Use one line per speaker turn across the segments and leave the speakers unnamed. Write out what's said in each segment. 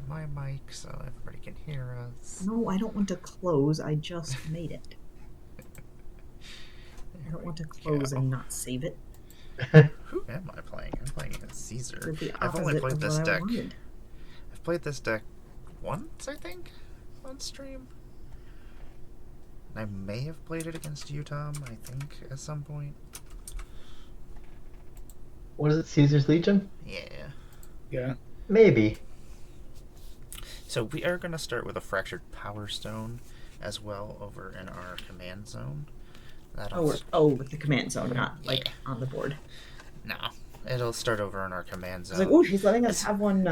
my mic so everybody can hear us.
No, I don't want to close. I just made it. I don't want to close and not save it.
Who am I playing? I'm playing against Caesar.
The
I've only
opposite
played
of
this
what I
deck.
wanted.
I've played this deck once, I think, on stream. I may have played it against you, Tom, I think, at some point.
What is it, Caesar's Legion?
Yeah.
Yeah.
Maybe.
So we are going to start with a Fractured Power Stone as well over in our command zone.
With the command zone, not like on the board.
No, it'll start over in our command
I
zone.
was like, oh, she's letting us have one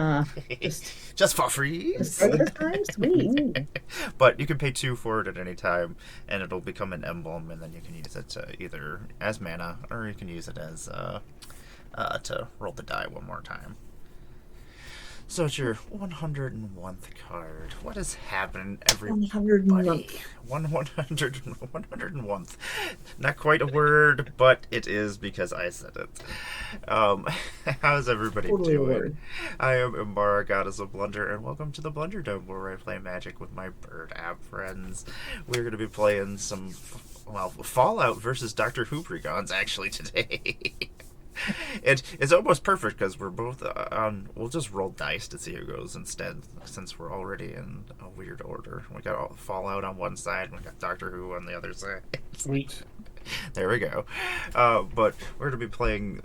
just for free.
This time? Sweet.
But you can pay 2 for it at any time, and it'll become an emblem, and then you can use it to either as mana, or you can use it as to roll the die one more time. So it's your 101th card. What is happening, everybody?
101th.
101th. Not quite a word, but it is because I said it. How's everybody doing? I am Imbara, Goddess of Blunder, and welcome to the Blunderdome, where I play Magic with my bird app friends. We're going to be playing some, Fallout versus Doctor Who precons, actually, today. It's almost perfect because we're both on. We'll just roll dice to see who goes instead, since we're already in a weird order. We got Fallout on one side, and we got Doctor Who on the other side.
Sweet.
There we go. But we're going to be playing,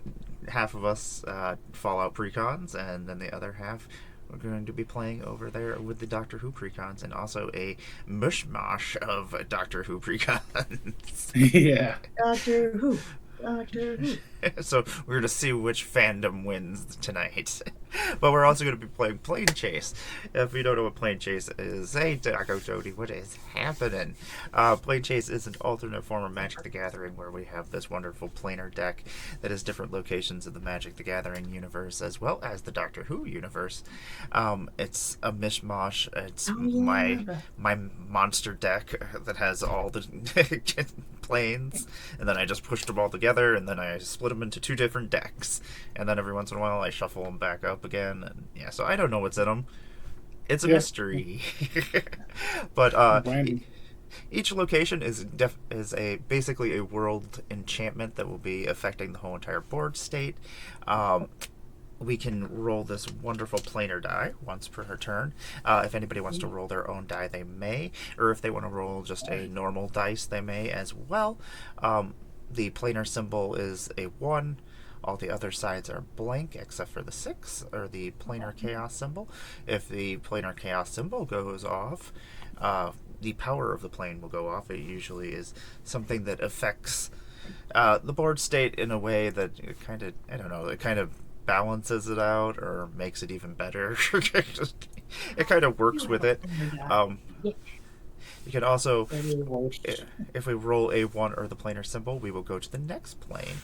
half of us Fallout precons, and then the other half we're going to be playing over there with the Doctor Who precons, and also a mishmash of Doctor Who precons.
Yeah.
Doctor Who. Doctor Who.
So we're going to see which fandom wins tonight. But we're also going to be playing Planechase. If you don't know what Planechase is, hey, Daco Jody, what is happening? Planechase is an alternate form of Magic the Gathering, where we have this wonderful planar deck that has different locations in the Magic the Gathering universe, as well as the Doctor Who universe. It's a mishmash. It's my monster deck that has all the planes, and then I just pushed them all together, and then I split them into 2 different decks, and then every once in a while I shuffle them back up again, and yeah, so I don't know what's in them. It's a mystery. But each location is basically a world enchantment that will be affecting the whole entire board state. We can roll this wonderful planar die once per turn. If anybody wants to roll their own die, they may. Or if they want to roll just a normal dice, they may as well. The planar symbol is a 1. All the other sides are blank except for the 6, or the planar chaos symbol. If the planar chaos symbol goes off, the power of the plane will go off. It usually is something that affects the board state in a way that it kind of balances it out or makes it even better. It kind of works with it. You can also, if we roll a 1 or the planar symbol, we will go to the next plane.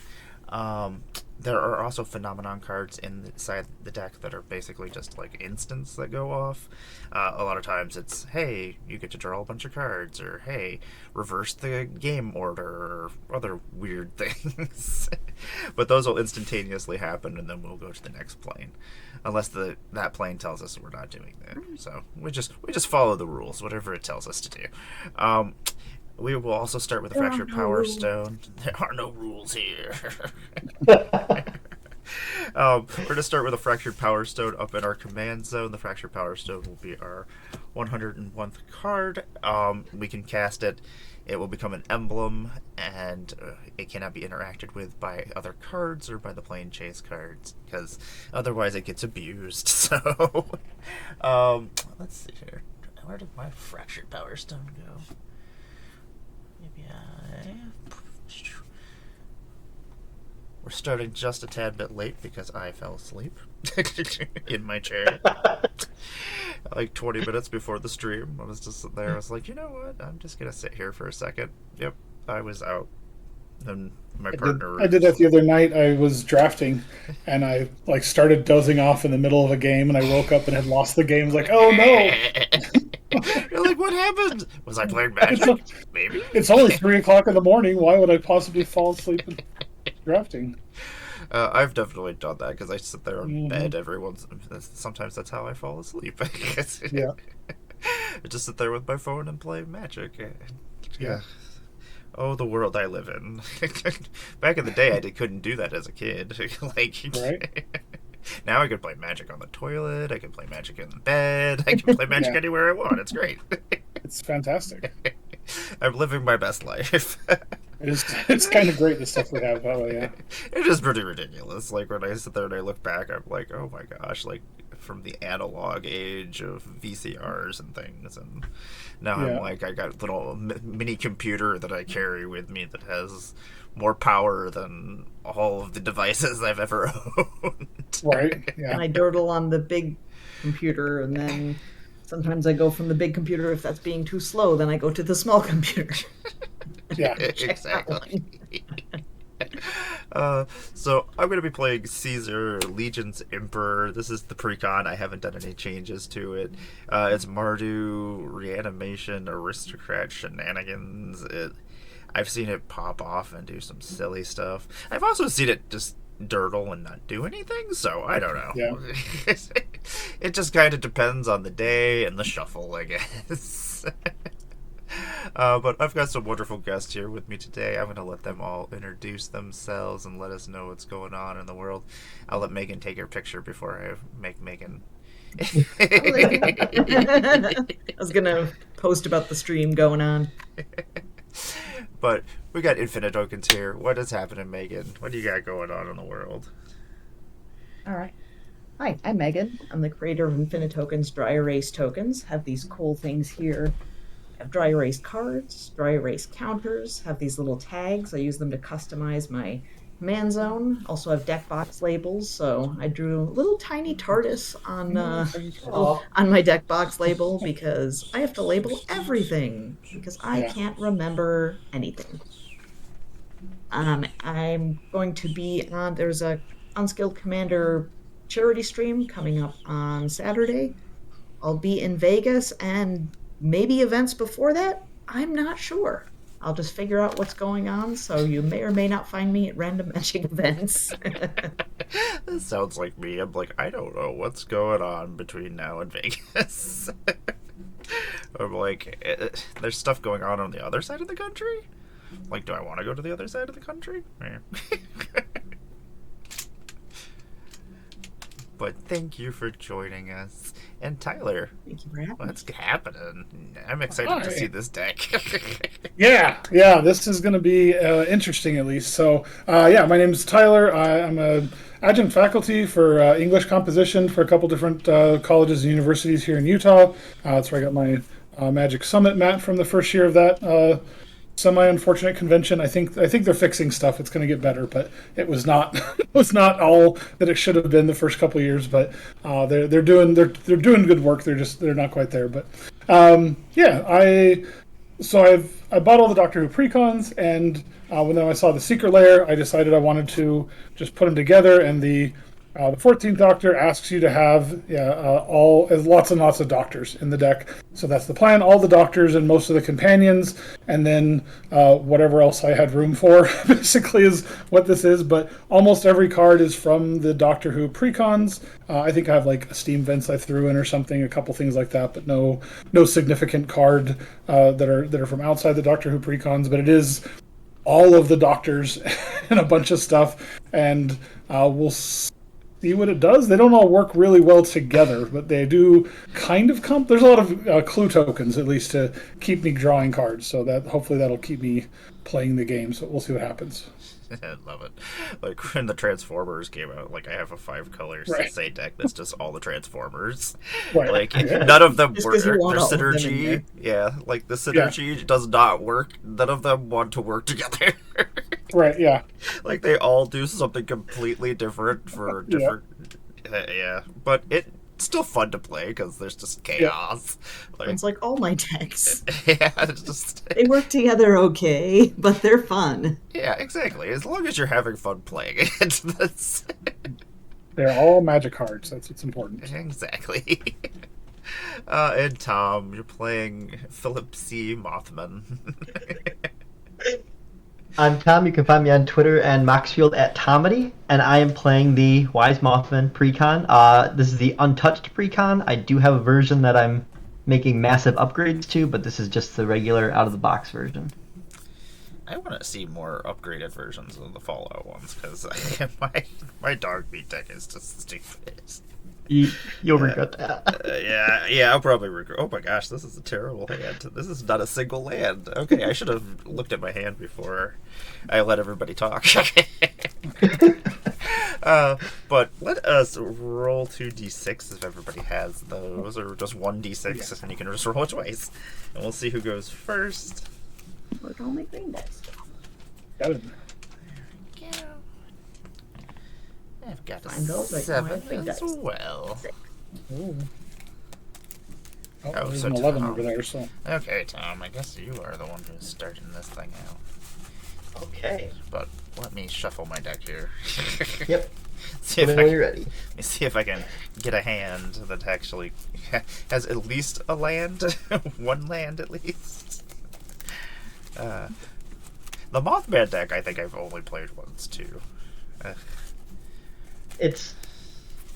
There are also phenomenon cards inside the deck that are basically just like instants that go off. A lot of times it's, hey, you get to draw a bunch of cards, or hey, reverse the game order, or other weird things. But those will instantaneously happen, and then we'll go to the next plane, unless that plane tells us we're not doing that. So we just follow the rules, whatever it tells us to do. We will also start with a Fractured Power Stone. There are no rules here. We're going to start with a Fractured Power Stone up in our command zone. The Fractured Power Stone will be our 101th card. We can cast it. It will become an emblem, and it cannot be interacted with by other cards or by the Planechase cards, because otherwise it gets abused. So, let's see here. Where did my Fractured Power Stone go? We're starting just a tad bit late because I fell asleep in my chair. Like 20 minutes before the stream, I was just sitting there. I was like, you know what? I'm just going to sit here for a second. Yep, I was out. And my partner...
I did that the other night. I was drafting, and I started dozing off in the middle of a game, and I woke up and had lost the game. I was like, oh no!
You're like, what happened? Was I playing Magic? Maybe.
It's only 3 o'clock in the morning. Why would I possibly fall asleep drafting?
I've definitely done that because I sit there in
Mhm.
bed every once. Sometimes that's how I fall asleep.
Yeah.
I just sit there with my phone and play Magic.
Yeah.
Oh, the world I live in. Back in the day, couldn't do that as a kid.
Right.
Now I can play Magic on the toilet. I can play Magic in bed. I can play Magic
Yeah.
anywhere I want. It's great.
It's fantastic.
I'm living my best life.
It's kind of great, the stuff we have. Oh, yeah.
It is pretty ridiculous. Like when I sit there and I look back, I'm like, oh my gosh, like from the analog age of VCRs and things, and now I'm
Yeah.
like, I got a little mini computer that I carry with me that has more power than all of the devices I've ever owned.
Right. Yeah.
And I dawdle on the big computer, and then sometimes I go from the big computer. If that's being too slow, then I go to the small computer.
Yeah.
Check that
Exactly. So I'm going to be playing Caesar, Legion's Emperor. This is the precon. I haven't done any changes to it. It's Mardu, Reanimation, Aristocrat, Shenanigans. I've seen it pop off and do some silly stuff. I've also seen it just durdle and not do anything, so I don't know.
Yeah.
It just kind of depends on the day and the shuffle, I guess. But I've got some wonderful guests here with me today. I'm going to let them all introduce themselves and let us know what's going on in the world. I'll let Megan take her picture before I make Megan.
I was gonna post about the stream going on.
But we got infinite tokens here. What is happening, Megan? What do you got going on in the world?
All right. Hi, I'm Megan. I'm the creator of Infinite Tokens, Dry Erase Tokens. Have these cool things here. I have dry erase cards, dry erase counters, have these little tags. I use them to customize my command zone. Also have deck box labels, so I drew a little tiny TARDIS on my deck box label because I have to label everything because I
Yeah.
can't remember anything. I'm going to be on, there's a Unskilled Commander charity stream coming up on Saturday. I'll be in Vegas and maybe events before that. I'm not sure. I'll just figure out what's going on, so you may or may not find me at random Magic events.
This sounds like me. I'm like, I don't know what's going on between now and Vegas. I'm like, there's stuff going on the other side of the country? Like, do I want to go to the other side of the country? But thank you for joining us. And Tyler,
Thank you for having me.
what's happening? I'm excited to
Hi.
see this deck.
Yeah, this is going to be interesting at least. So, my name's Tyler. I'm a adjunct faculty for English composition for a couple different colleges and universities here in Utah. That's where I got my Magic Summit mat from the first year of that semi-unfortunate convention. I think they're fixing stuff. It's going to get better, but it was not it was not all that it should have been the first couple of years. But they're doing good work. They're not quite there. But I bought all the Doctor Who precons, and when I saw the Secret Lair, I decided I wanted to just put them together. And the 14th Doctor asks you to have lots and lots of Doctors in the deck. So that's the plan. All the Doctors and most of the companions, and then whatever else I had room for, basically is what this is. But almost every card is from the Doctor Who precons. I think I have like Steam Vents I threw in or something, a couple things like that, but no significant card that are from outside the Doctor Who precons. But it is all of the Doctors and a bunch of stuff, and we'll see what it does. They don't all work really well together, but they do kind of there's a lot of clue tokens, at least, to keep me drawing cards, so that hopefully that'll keep me playing the game. So we'll see what happens.
I love it. Like when the Transformers came out, like I have a 5-color
Right.
Sensei deck that's just all the Transformers.
Right.
Like
Yeah.
none of them
Just
work.
'cause you
Their
want all of them in
synergy,
there.
yeah, like the synergy does not work. None of them want to work together.
Right. Yeah.
Like they all do something completely different for different. Yeah, but it's still fun to play because there's just chaos. Like,
It's like all my decks.
yeah, it's just
They work together okay, but they're fun.
yeah, exactly. As long as you're having fun playing it, that's
They're all magic cards. That's what's important.
exactly. And Tom, you're playing Philip C. Mothman.
I'm Tom. You can find me on Twitter and Moxfield at Tomedy, and I am playing the Wise Mothman Precon. This is the untouched Precon. I do have a version that I'm making massive upgrades to, but this is just the regular out-of-the-box version.
I want to see more upgraded versions of the Fallout ones because my dog meat deck is just stupid.
You'll regret that.
Yeah, I'll probably regret. Oh my gosh, this is a terrible hand. This is not a single land. Okay, I should have looked at my hand before I let everybody talk. But let us roll 2d6 if everybody has those, or just 1d6, and you can just roll it twice. And we'll see who goes first.
Work on my green dice.
Got it.
I've got a
Mine goes like
7
my big
as
dice.
well.
Ooh. Oh,
Oh,
there's
so
an 11
Tom.
over there, so.
Okay, Tom, I guess you are the one who's starting this thing out.
Okay.
But let me shuffle my deck here.
Yep.
See if
Let
I
me know when
can,
you're ready.
let me see if I can get a hand that actually has at least a land. One land at least. The Mothman deck I think I've only played once too.
It's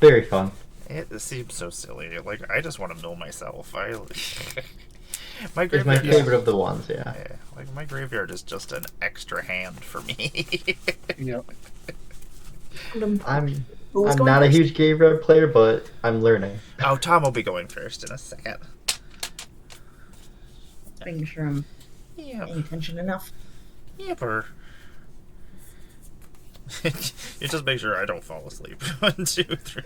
very fun.
It seems so silly. Like, I just want to mill myself. my
It's my
graveyard
favorite of the ones, yeah.
Yeah, like my graveyard is just an extra hand for me.
Yep.
I'm
Who's
I'm
going
not a
first?
huge graveyard player, but I'm learning.
Oh, Tom will be going first in a second.
Making sure I'm
Yeah,
paying attention enough.
yepper. You just make sure I don't fall asleep. 1, 2, 3, 4,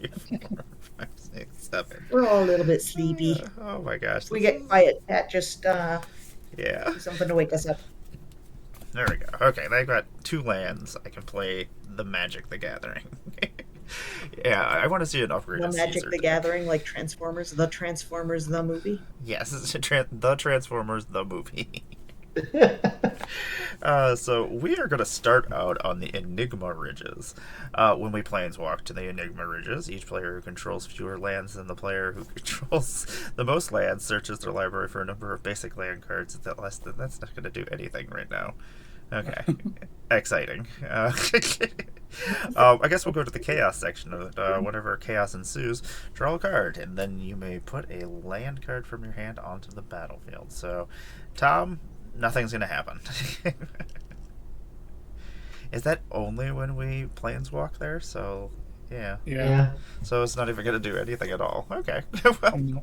5, 6, 7.
We're all a little bit sleepy.
Oh my gosh.
We
this
get
is-
quiet. Cat just
Yeah.
do something to wake us up.
There we go. Okay, I've got 2 lands. I can play the Magic the Gathering. Yeah, I want to see an upgrade.
The
of
Magic
Caesar
the
deck.
Gathering, like Transformers, the movie.
Yes, it's the Transformers the movie. So we are going to start out on the Enigma Ridges. When we planeswalk to the Enigma Ridges, each player who controls fewer lands than the player who controls the most lands searches their library for a number of basic land cards that less than. That's not going to do anything right now. Okay, exciting. I guess we'll go to the Chaos section of it. Whenever chaos ensues, draw a card, and then you may put a land card from your hand onto the battlefield. So, Tom, nothing's going to happen. Is that only when we planeswalk there? So, yeah.
Yeah.
Yeah.
So it's not even going to do anything at all. Okay. Well,
Um,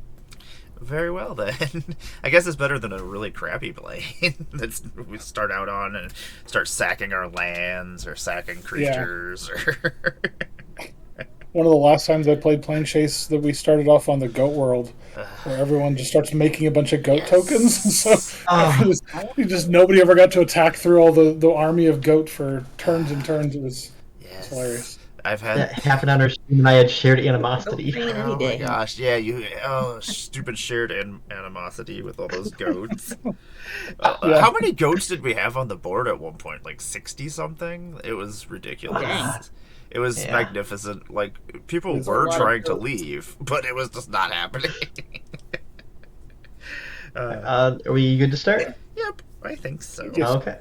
very well then. I guess it's better than a really crappy play. That's we start out on and start sacking our lands or sacking creatures or
one of the last times I played Planechase that we started off on the Goat World, where everyone just starts making a bunch of goat tokens. So
Oh.
nobody ever got to attack through all the army of goat for turns and turns. It was
yes.
hilarious.
I've had
That happened on our stream, and I had shared animosity.
Goat train any
oh my
day.
gosh, yeah, stupid shared animosity with all those goats.
Yeah.
How many goats did we have on the board at one point? Like 60 something? It was ridiculous.
Dang.
It was
Yeah.
magnificent. Like people
There's a
were
lot of
trying to
goats.
leave, but it was just not happening.
Are we good to start?
Yep, I think so.
Yes.
Okay.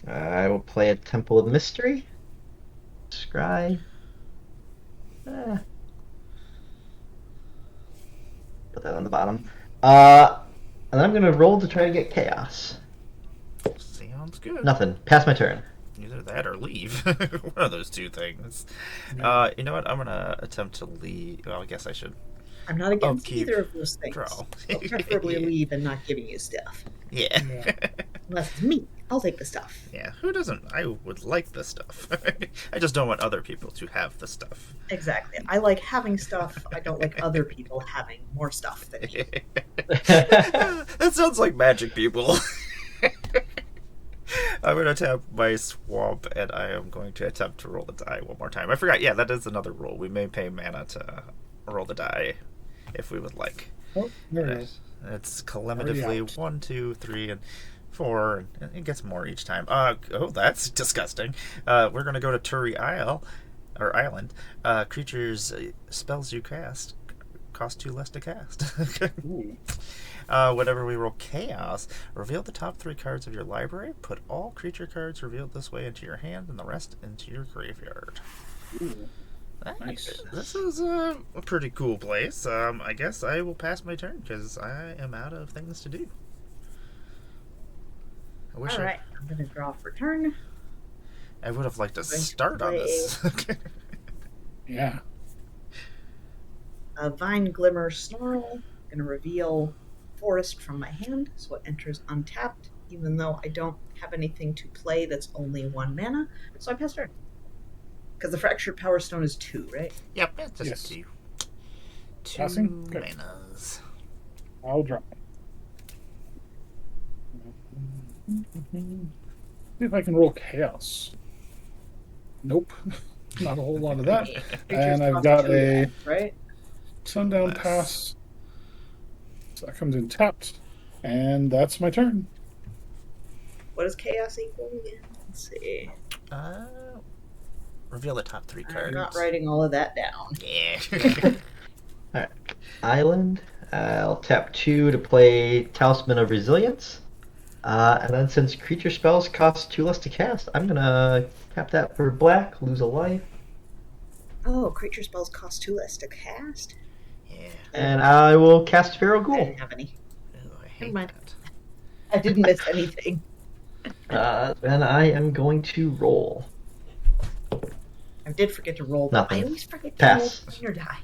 I will play a Temple of Mystery. Scry. Put that on the bottom. And then I'm going to roll to try to get chaos.
Sounds good.
Nothing. Pass my turn.
Either that or leave. One of those two things. You know what? I'm gonna attempt to leave. Well, I guess I should.
I'm not against
keep
either of those things.
draw.
I'll preferably leave and not giving you stuff.
Yeah.
Yeah.
Unless it's me, I'll take the stuff.
Yeah. Who doesn't? I would like the stuff. I just don't want other people to have the stuff.
Exactly. I like having stuff. I don't like other people having more stuff than me.
That sounds like magic people. I'm going to tap my swamp, and I am going to attempt to roll the die one more time. I forgot. Yeah, that is another rule. We may pay mana to roll the die if we would like.
Oh, there it is.
It's
Already
collectively
out.
1, 2, 3, and 4. And it gets more each time. Oh, that's disgusting. We're going to go to Turi Isle, or Island. Creatures, spells you cast cost 2 less to cast.
Ooh.
Whenever we roll Chaos, reveal the top 3 cards of your library. Put all creature cards revealed this way into your hand and the rest into your graveyard.
Ooh.
Hey,
Nice.
this is a pretty cool place. I guess I will pass my turn because I am out of things to do. I wish
All right, I'm going to draw for turn.
I would have liked to
I'm going to
start on this.
Yeah.
A Vine Glimmer Snarl. I'm going to reveal Forest from my hand, so it enters untapped, even though I don't have anything to play that's only 1 mana. So I pass turn. Because the Fractured Power Stone is 2, right?
Yep, it's just
Yes.
2. 2
Passing? Okay.
manas.
I'll drop. See if I can roll Chaos. Nope. Not a whole lot of that.
Creatures
And I've
cost
got
2
a
less, right?
Sundown
Nice.
Pass. So that comes in tapped. And that's my turn.
What does chaos equal again? Let's see.
Reveal the top 3 cards.
I'm not writing all of that down.
Yeah.
Island. I'll tap 2 to play Talisman of Resilience. And then since creature spells cost 2 less to cast, I'm gonna tap that for black, lose a life,
Oh, creature spells cost 2 less to cast?
Yeah.
and I will cast Feral
I
Ghoul.
didn't have any.
Ooh, I hate
Never mind.
that.
I didn't miss anything.
Then I am going to roll.
I did forget to roll, but
Nothing.
I always forget to
Pass.
roll planar die.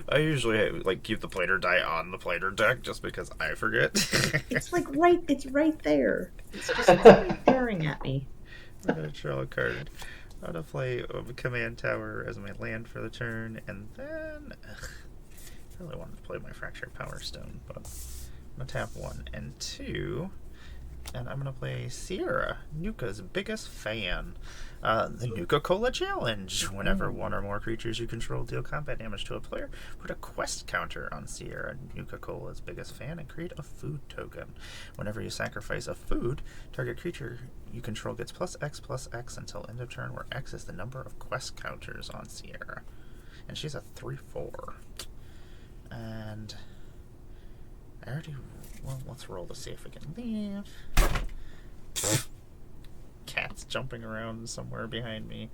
I usually like keep the planar die on the planar deck just because I forget.
It's like it's right there. It's just right staring at me.
I'm gonna draw a card. I'm gonna play a command tower as my land for the turn, and then I really wanted to play my Fractured Power Stone, but I'm gonna tap 1 and 2, and I'm gonna play Sierra, Nuka's biggest fan. The Nuka-Cola Challenge. Whenever 1 or more creatures you control deal combat damage to a player, put a quest counter on Sierra, Nuka-Cola's biggest fan, and create a food token. Whenever you sacrifice a food, target creature you control gets +X until end of turn, where X is the number of quest counters on Sierra. And she's a 3/4. And I already... Well, let's roll to see if we can leave. Cats jumping around somewhere behind me.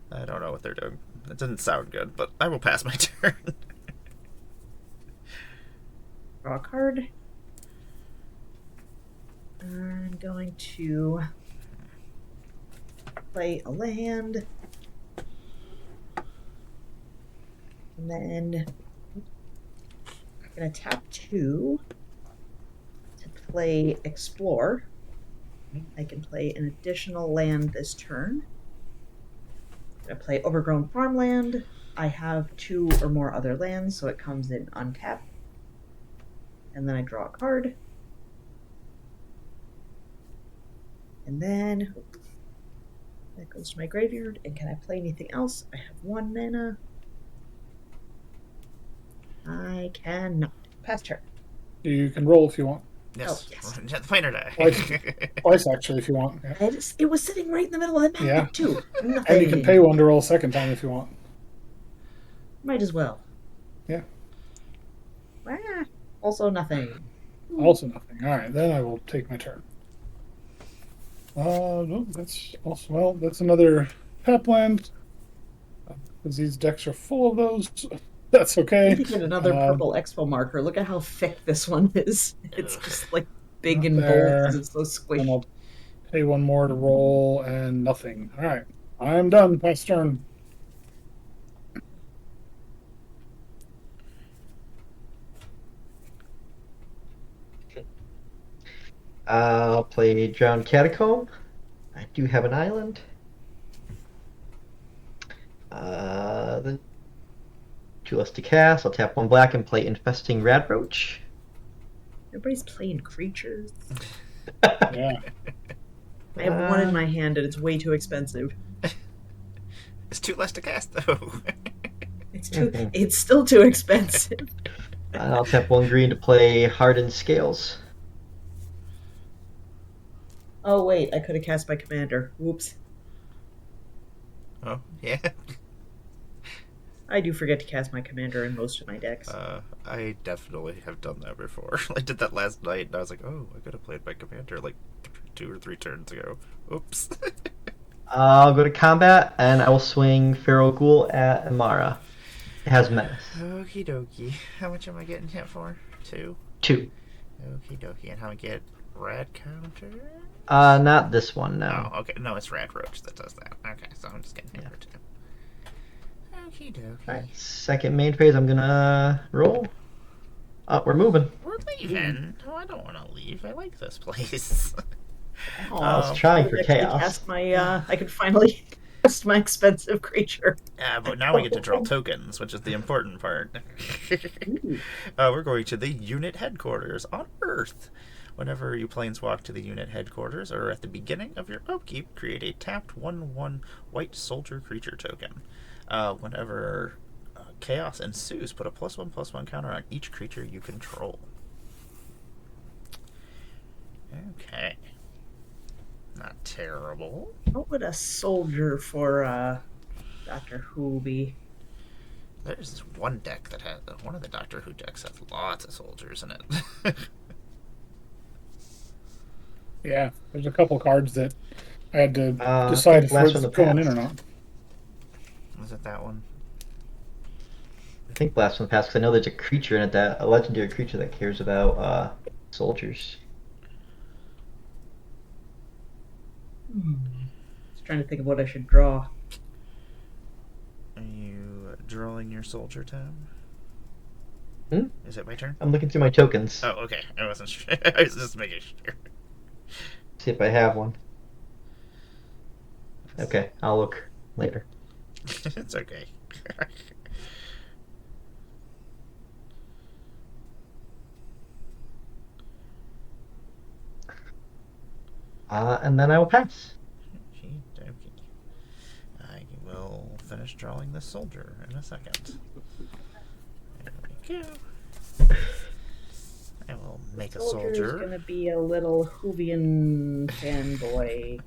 I don't know what they're doing. It doesn't sound good, but I will pass my turn.
Draw a card. I'm going to play a land. And then I'm going to tap 2 to play Explore. I can play an additional land this turn. I'm going to play Overgrown Farmland. I have 2 or more other lands, so it comes in untapped. And then I draw a card. And then that goes to my graveyard. And can I play anything else? I have 1 mana. I cannot. Pass turn.
You can roll if you want.
Yes.
Oh, yes.
The planar die.
Twice, actually, if you want. Yeah.
It was sitting right in the middle of the map,
Yeah.
too. Nothing.
And you can pay 1 to roll a second time if you want.
Might as well.
Yeah.
Ah, also nothing.
Also nothing. All right, then I will take my turn. No, that's also, well, that's another tap land. Because these decks are full of those. That's okay.
You get another purple expo marker. Look at how thick this one is. It's just like big and bold
There.
because it's so
And
squishy.
I'll pay 1 more to roll and nothing. All right, I'm done. Pass turn.
I'll play Drowned Catacomb. I do have an island. Then 2 less to cast. I'll tap 1 black and play Infesting Radroach.
Everybody's playing creatures.
Yeah.
I have 1 in my hand and it's way too expensive.
It's 2 less to cast, though.
It's still too expensive.
I'll tap 1 green to play Hardened Scales.
Oh wait, I could have cast my commander. Whoops.
Oh, yeah.
I do forget to cast my commander in most of my decks.
I definitely have done that before. I did that last night, and I was like, oh, I could have played my commander like 2 or 3 turns ago. Oops.
I'll go to combat, and I will swing Feral Ghoul at Amara. It has menace.
Okie dokie. How much am I getting hit for? 2?
2.
Okie dokie. And how I get red counter?
Not this one, no.
Oh, okay. No, it's Rad Roach that does that. Okay, so I'm just getting hit for 2. Okie dokie.
Alright, second main phase, I'm gonna roll. Oh, we're moving.
We're leaving. Oh, I don't want to leave. I like this place.
I was trying for chaos.
I could finally cast my expensive creature.
But now we get to draw tokens, which is the important part. We're going to the unit headquarters on Earth. Whenever you planeswalk to the unit headquarters or at the beginning of your upkeep, create a tapped 1/1 white soldier creature token. Whenever chaos ensues, put a +1/+1 counter on each creature you control. Okay. Not terrible.
What would a soldier for Doctor Who be?
There's this one deck that has one of the Doctor Who decks has lots of soldiers in it.
Yeah, there's a couple cards that I had to decide if
Blast
it's
from the
going in
Past.
or not.
Was it that one?
I think Blast from the Past, because I know there's a legendary creature that cares about soldiers.
Just trying to think of what I should draw.
Are you drawing your soldier tab?
Hmm?
Is it my turn?
I'm looking through my tokens.
Oh, okay. I wasn't sure. I was just making sure.
See if I have one. Okay, I'll look later.
It's okay.
And then I will pass.
Okey-dokey. I will finish drawing this soldier in a second. There we go. I will make a
Soldier's
soldier.
gonna be a little Whovian fanboy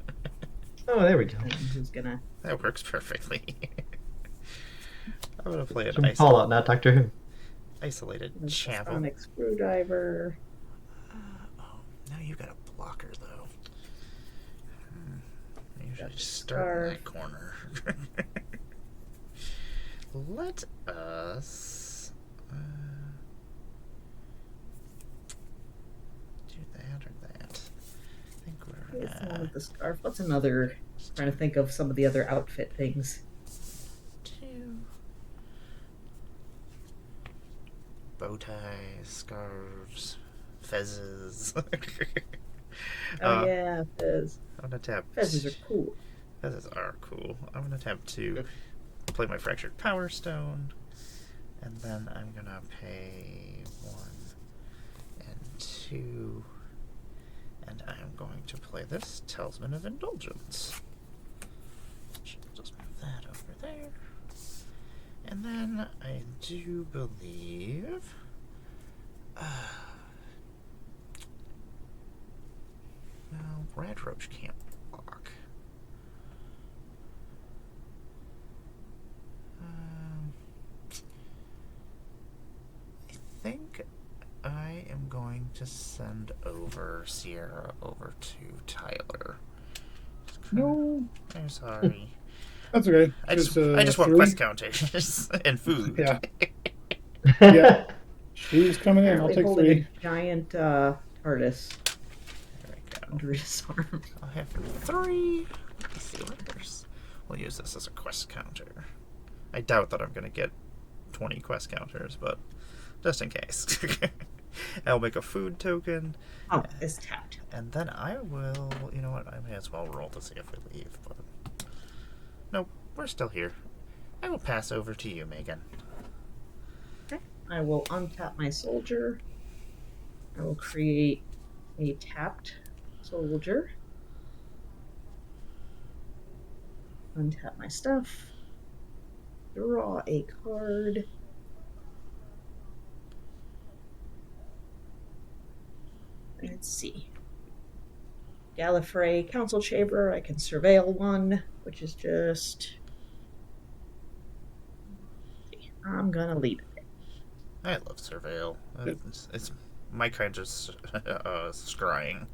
Oh, there we go.
who's gonna.
That works perfectly. I'm gonna play an
From Fallout, not Doctor Who.
isolated chapel.
Sonic screwdriver.
Oh, now you've got a blocker though. I usually
Got
just start in
scarf.
that corner. Let us do that or that. I think
It's the one
we're
with the scarf. What's another? Trying to think of some of the other outfit things.
2 bow ties, scarves, fezzes.
Oh yeah, fez.
I'm gonna tap.
Fezzes are cool.
Fezzes are cool. I'm gonna tap 2, play my fractured power stone, and then I'm gonna pay 1 and 2, and I'm going to play this Talisman of Indulgence. Just move that over there. And then I do believe well, Rad Roach can't block. I think I am going to send over Sierra over to Tyler.
No.
I'm sorry.
That's okay.
I just
It's,
want
3.
quest counters and food.
Yeah. Yeah. She's coming in. I'll
Apparently
take
holding
3.
a giant TARDIS
There we go.
under his arm.
I'll have 3. Let's see what there's. We'll use this as a quest counter. I doubt that I'm going to get 20 quest counters, but just in case. I'll make a food token.
Oh, it's tapped.
And then I will, you know what, I may as well roll to see if we leave, but nope, we're still here. I will pass over to you, Megan.
Okay. I will untap my soldier. I will create a tapped soldier. Untap my stuff. Draw a card. Let's see. Gallifrey Council Chamber, I can surveil one, which is just. I'm gonna leave it.
I love Surveil. It's my kind of scrying.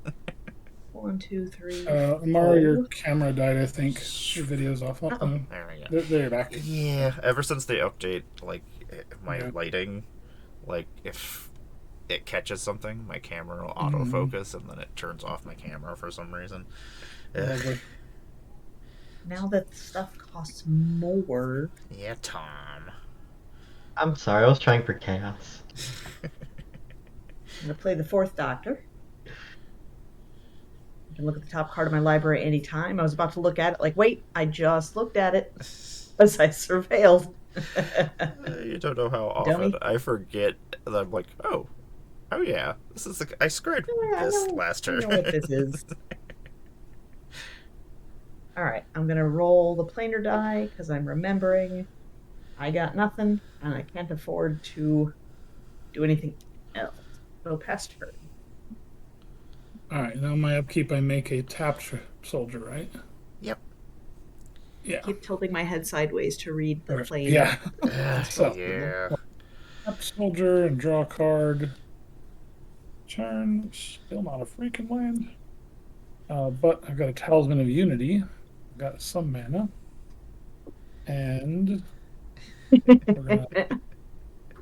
1, 2, 3.
Amara, your
4.
camera died, I think. Your video's off. Oh, no.
There we go.
There you're back.
Yeah, ever since they update, like, my
Yeah.
lighting, like, if it catches something, my camera will
Mm-hmm.
autofocus, and then it turns off my camera for some reason.
Lovely.
Now that stuff costs more.
Yeah, Tom.
I'm sorry, I was trying for chaos.
I'm gonna play the 4th Doctor. I can look at the top card of my library anytime. I was about to look at it, like, wait, I just looked at it as I surveilled.
You don't know how often
Dummy.
I forget that I'm like, oh yeah, this is I scryed
Yeah,
this
I know-
last
I
turn.
know what this is. All right, I'm gonna roll the planar die because I'm remembering I got nothing and I can't afford to do anything else. So past turn.
All right, now my upkeep, I make a tapped soldier, right?
Yep.
Yeah.
Keep tilting my head sideways to read the plane.
Yeah.
So, yeah.
Tapped soldier and draw a card. Turn. Still not a freaking land. But I've got a Talisman of Unity. I've got some mana. And we're gonna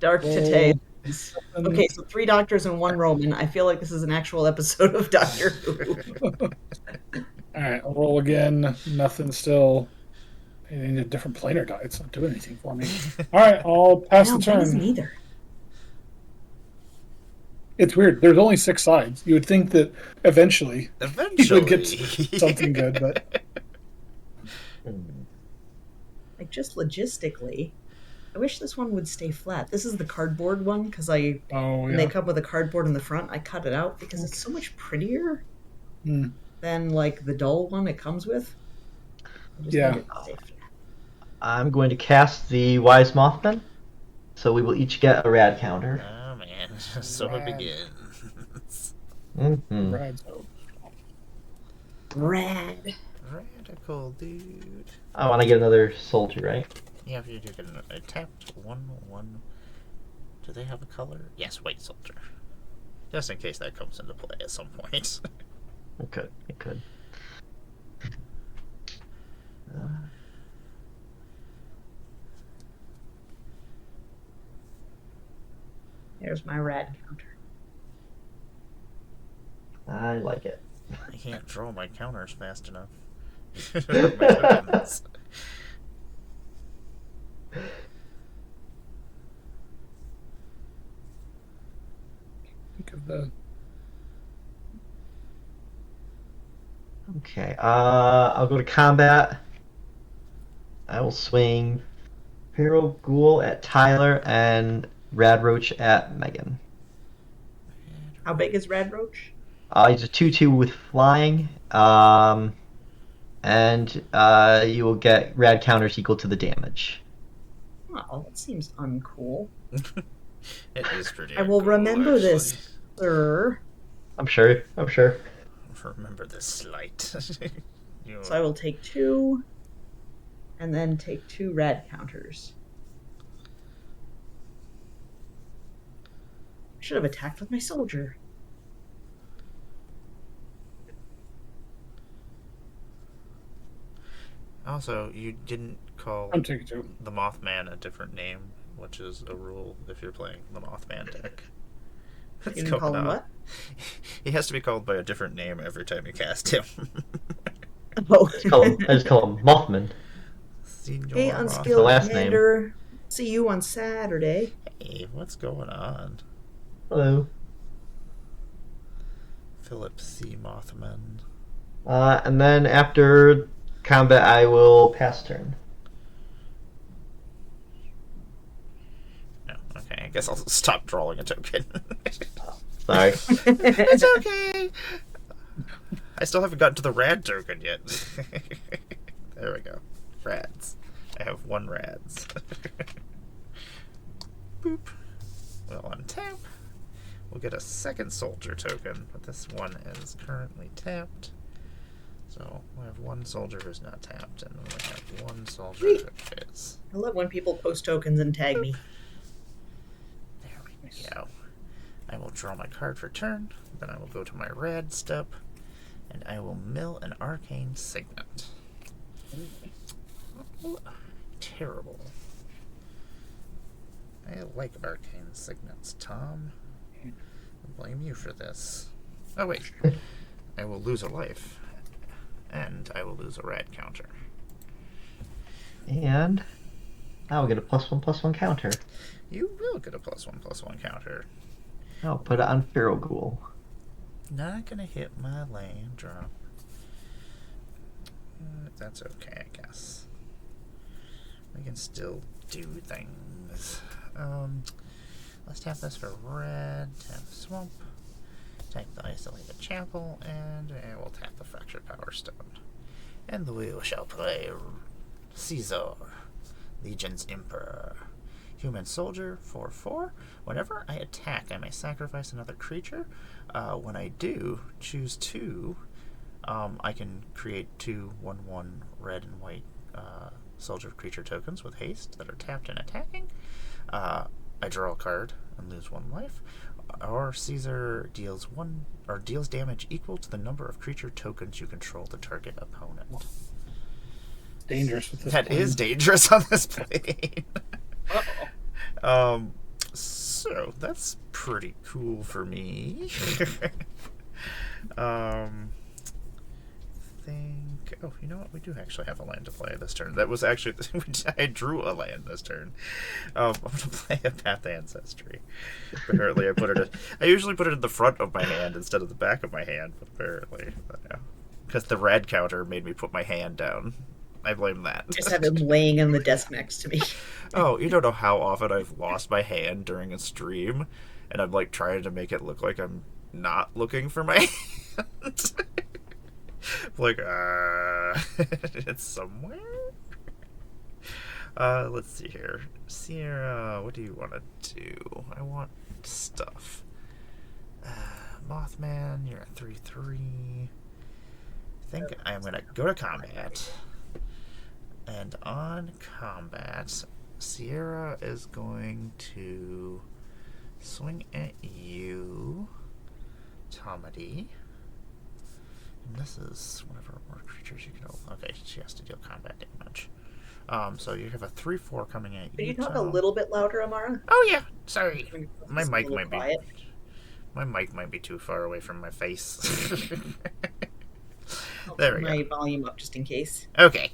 Dark
roll
Tite.
something.
Okay, so 3 doctors and 1 Roman. I feel like this is an actual episode of Doctor Who.
All right, I'll roll again. Nothing still. I need a different planar die. It's not doing anything for me. All right, I'll pass
No,
the
mine isn't
turn.
either.
It's weird. There's only 6 sides. You would think that eventually
Eventually.
you would get something good, but
Like, just logistically, I wish this one would stay flat. This is the cardboard one because when they come with a cardboard in the front, I cut it out because it's so much prettier
Hmm.
than like the dull one it comes with. I just
Yeah.
need it to stay flat.
I'm going to cast the Wise Mothman, so we will each get a rad counter.
Oh man, so it
Rad.
begins.
Mm-hmm.
Right.
Rad.
Radical dude.
I want to get another soldier, right?
Yeah, if you do get a tapped 1/1. Do they have a color? Yes, white soldier. Just in case that comes into play at some point.
It could. It could.
There's my rad counter.
I like it.
I can't draw my counters fast enough. My tokens.
Think of the
Okay. I'll go to combat. I will swing Feral Ghoul at Tyler and Rad Roach at Megan.
How big is Rad Roach?
He's a 2/2 with flying. And you will get rad counters equal to the damage.
Oh, that seems uncool.
It is pretty.
I will
cool,
remember
actually.
this, sir.
I'm sure.
Remember this slight. You-
So I will take 2, and then take 2 rad counters. I should have attacked with my soldier.
Also, you didn't call
I'm taking 2.
the Mothman a different name, which is a rule if you're playing the Mothman deck.
You
What's
didn't
going
call him
on?
what?
He has to be called by a different name every time you cast him.
Oh.
I just call him Mothman.
Senior
Hey,
Mothman.
unskilled
last name.
commander. See you on Saturday.
Hey, what's going on?
Hello.
Philip C. Mothman.
And then after combat, I will pass turn.
No, okay, I guess I'll stop drawing a token.
Sorry.
It's okay. I still haven't gotten to the rad token yet. There we go. Rads. I have 1 rads. Boop. We'll untap. We'll get a second soldier token, but this one is currently tapped. So So we have one soldier who's not tapped, and we have one soldier
Sweet.
who is.
I love when people post tokens and tag me.
There we go. I will draw my card for turn, then I will go to my red step, and I will mill an arcane signet. Oh, terrible. I like arcane signets, Tom. I blame you for this. Oh wait, I will lose a life, and I will lose a rad counter.
And I'll get a +1/+1 counter.
You will get a +1/+1 counter.
I'll put it on Feral Ghoul.
Not gonna hit my land drop. That's okay, I guess. We can still do things. Let's tap this for red, tap Swamp, tap the Isolated Chapel, and we'll tap the Fractured Power Stone. And the wheel shall play Caesar, Legion's Emperor. Human Soldier, 4/4. Whenever I attack, I may sacrifice another creature. When I do, choose 2. I can create 2 1/1 red and white soldier creature tokens with haste that are tapped and attacking. I draw a card and lose 1 life. Or Caesar deals damage equal to the number of creature tokens you control the target opponent.
Dangerous with this.
That
plane.
is dangerous on this plane.
Uh-oh.
So that's pretty cool for me. Oh, you know what? We do actually have a land to play this turn. That was actually I drew a land this turn. I'm gonna play a Path Ancestry. Apparently, I usually put it in the front of my hand instead of the back of my hand. But apparently, because the rad counter made me put my hand down. I blame that.
Just have him laying on the desk next to me.
Oh, you don't know how often I've lost my hand during a stream, and I'm like trying to make it look like I'm not looking for my hand. Like, it's somewhere? Let's see here. Sierra, what do you want to do? I want stuff. Mothman, you're at 3/3. I think I'm going to go to combat. And on combat, Sierra is going to swing at you, Tomedy. And this is whatever more creatures you can hold. Okay, she has to deal combat damage. So you have a 3/4 coming at you.
Could you talk a
Tom.
little bit louder, Amara?
Oh yeah, sorry. My
It's a
mic
little
might
quiet.
be. My mic might be too far away from my face.
I'll
There
turn
we
my
go.
volume up just in case.
Okay.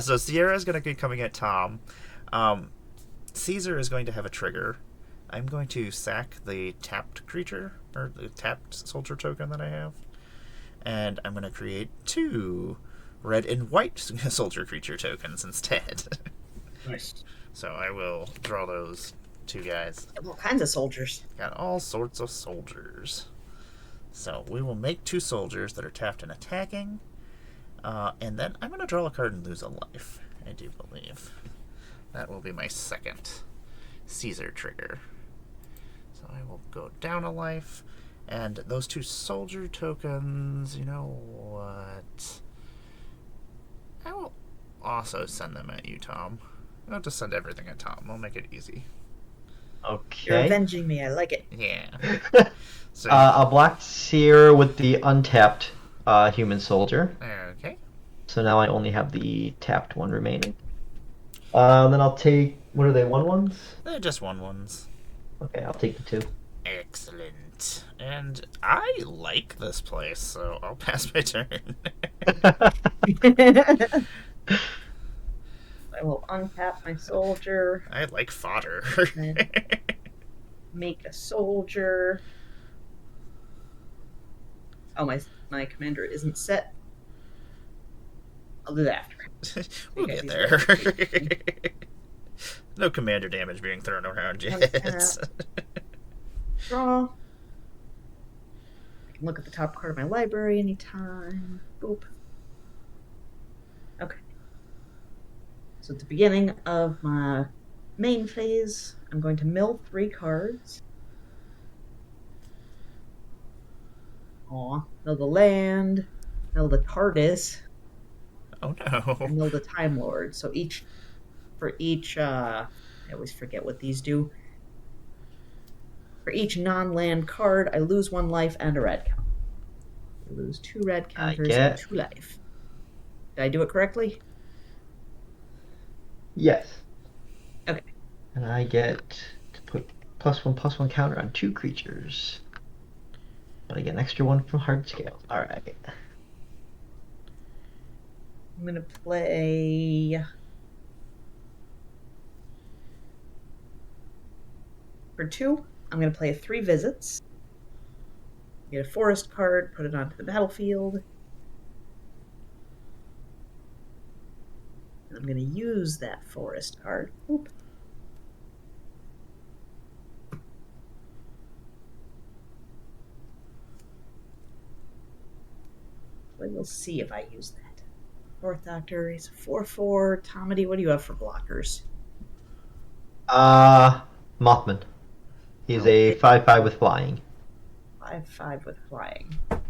So Sierra is going to be coming at Tom. Caesar is going to have a trigger. I'm going to sack the tapped creature, or the tapped soldier token that I have. And I'm going to create 2 red and white soldier creature tokens instead.
Nice.
So I will draw those 2 guys.
All kinds of soldiers.
Got all sorts of soldiers. So we will make 2 soldiers that are tapped and attacking. And then I'm going to draw a card and lose a life, I do believe. That will be my second Caesar trigger. So I will go down a life. And those 2 soldier tokens, you know what? I will also send them at you, Tom. I'll just send everything at Tom. I'll make it easy.
You're
Okay.
avenging me. I like it.
Yeah. So,
I'll block Sierra with the untapped human soldier.
okay.
So now I only have the tapped one remaining. Then I'll take, what are they, 1/1s?
They're just 1/1s.
Okay, I'll take the 2.
Excellent. And I like this place, so I'll pass my turn.
I will untap my soldier,
I like fodder.
and make a soldier. Oh, my commander isn't set. I'll do that after.
We'll
Okay,
get
these
there.
are-
No commander damage being thrown around yet.
Untap. Draw. I can look at the top card of my library anytime. Boop. Okay. So at the beginning of my main phase, I'm going to mill 3 cards. Aw, mill the land. mill the TARDIS,
Oh
and
no.
mill the Time Lord. So I always forget what these do. For each non-land card, I lose 1 life and a red count. I lose 2 red
I
counters and
get
2 life. Did I do it correctly?
yes,
Okay.
and I get to put +1/+1 counter on 2 creatures, but I get an extra 1 from hard scale. All right.
I'm going to play... For 2, I'm going to play 3 visits. Get a forest card, put it onto the battlefield. And I'm going to use that forest card. Oop. We'll see if I use that. Fourth Doctor, he's a 4/4. Tomedy, what do you have for blockers?
Mothman. He's
Oh,
a 5/5 with flying.
5/5 with flying. Can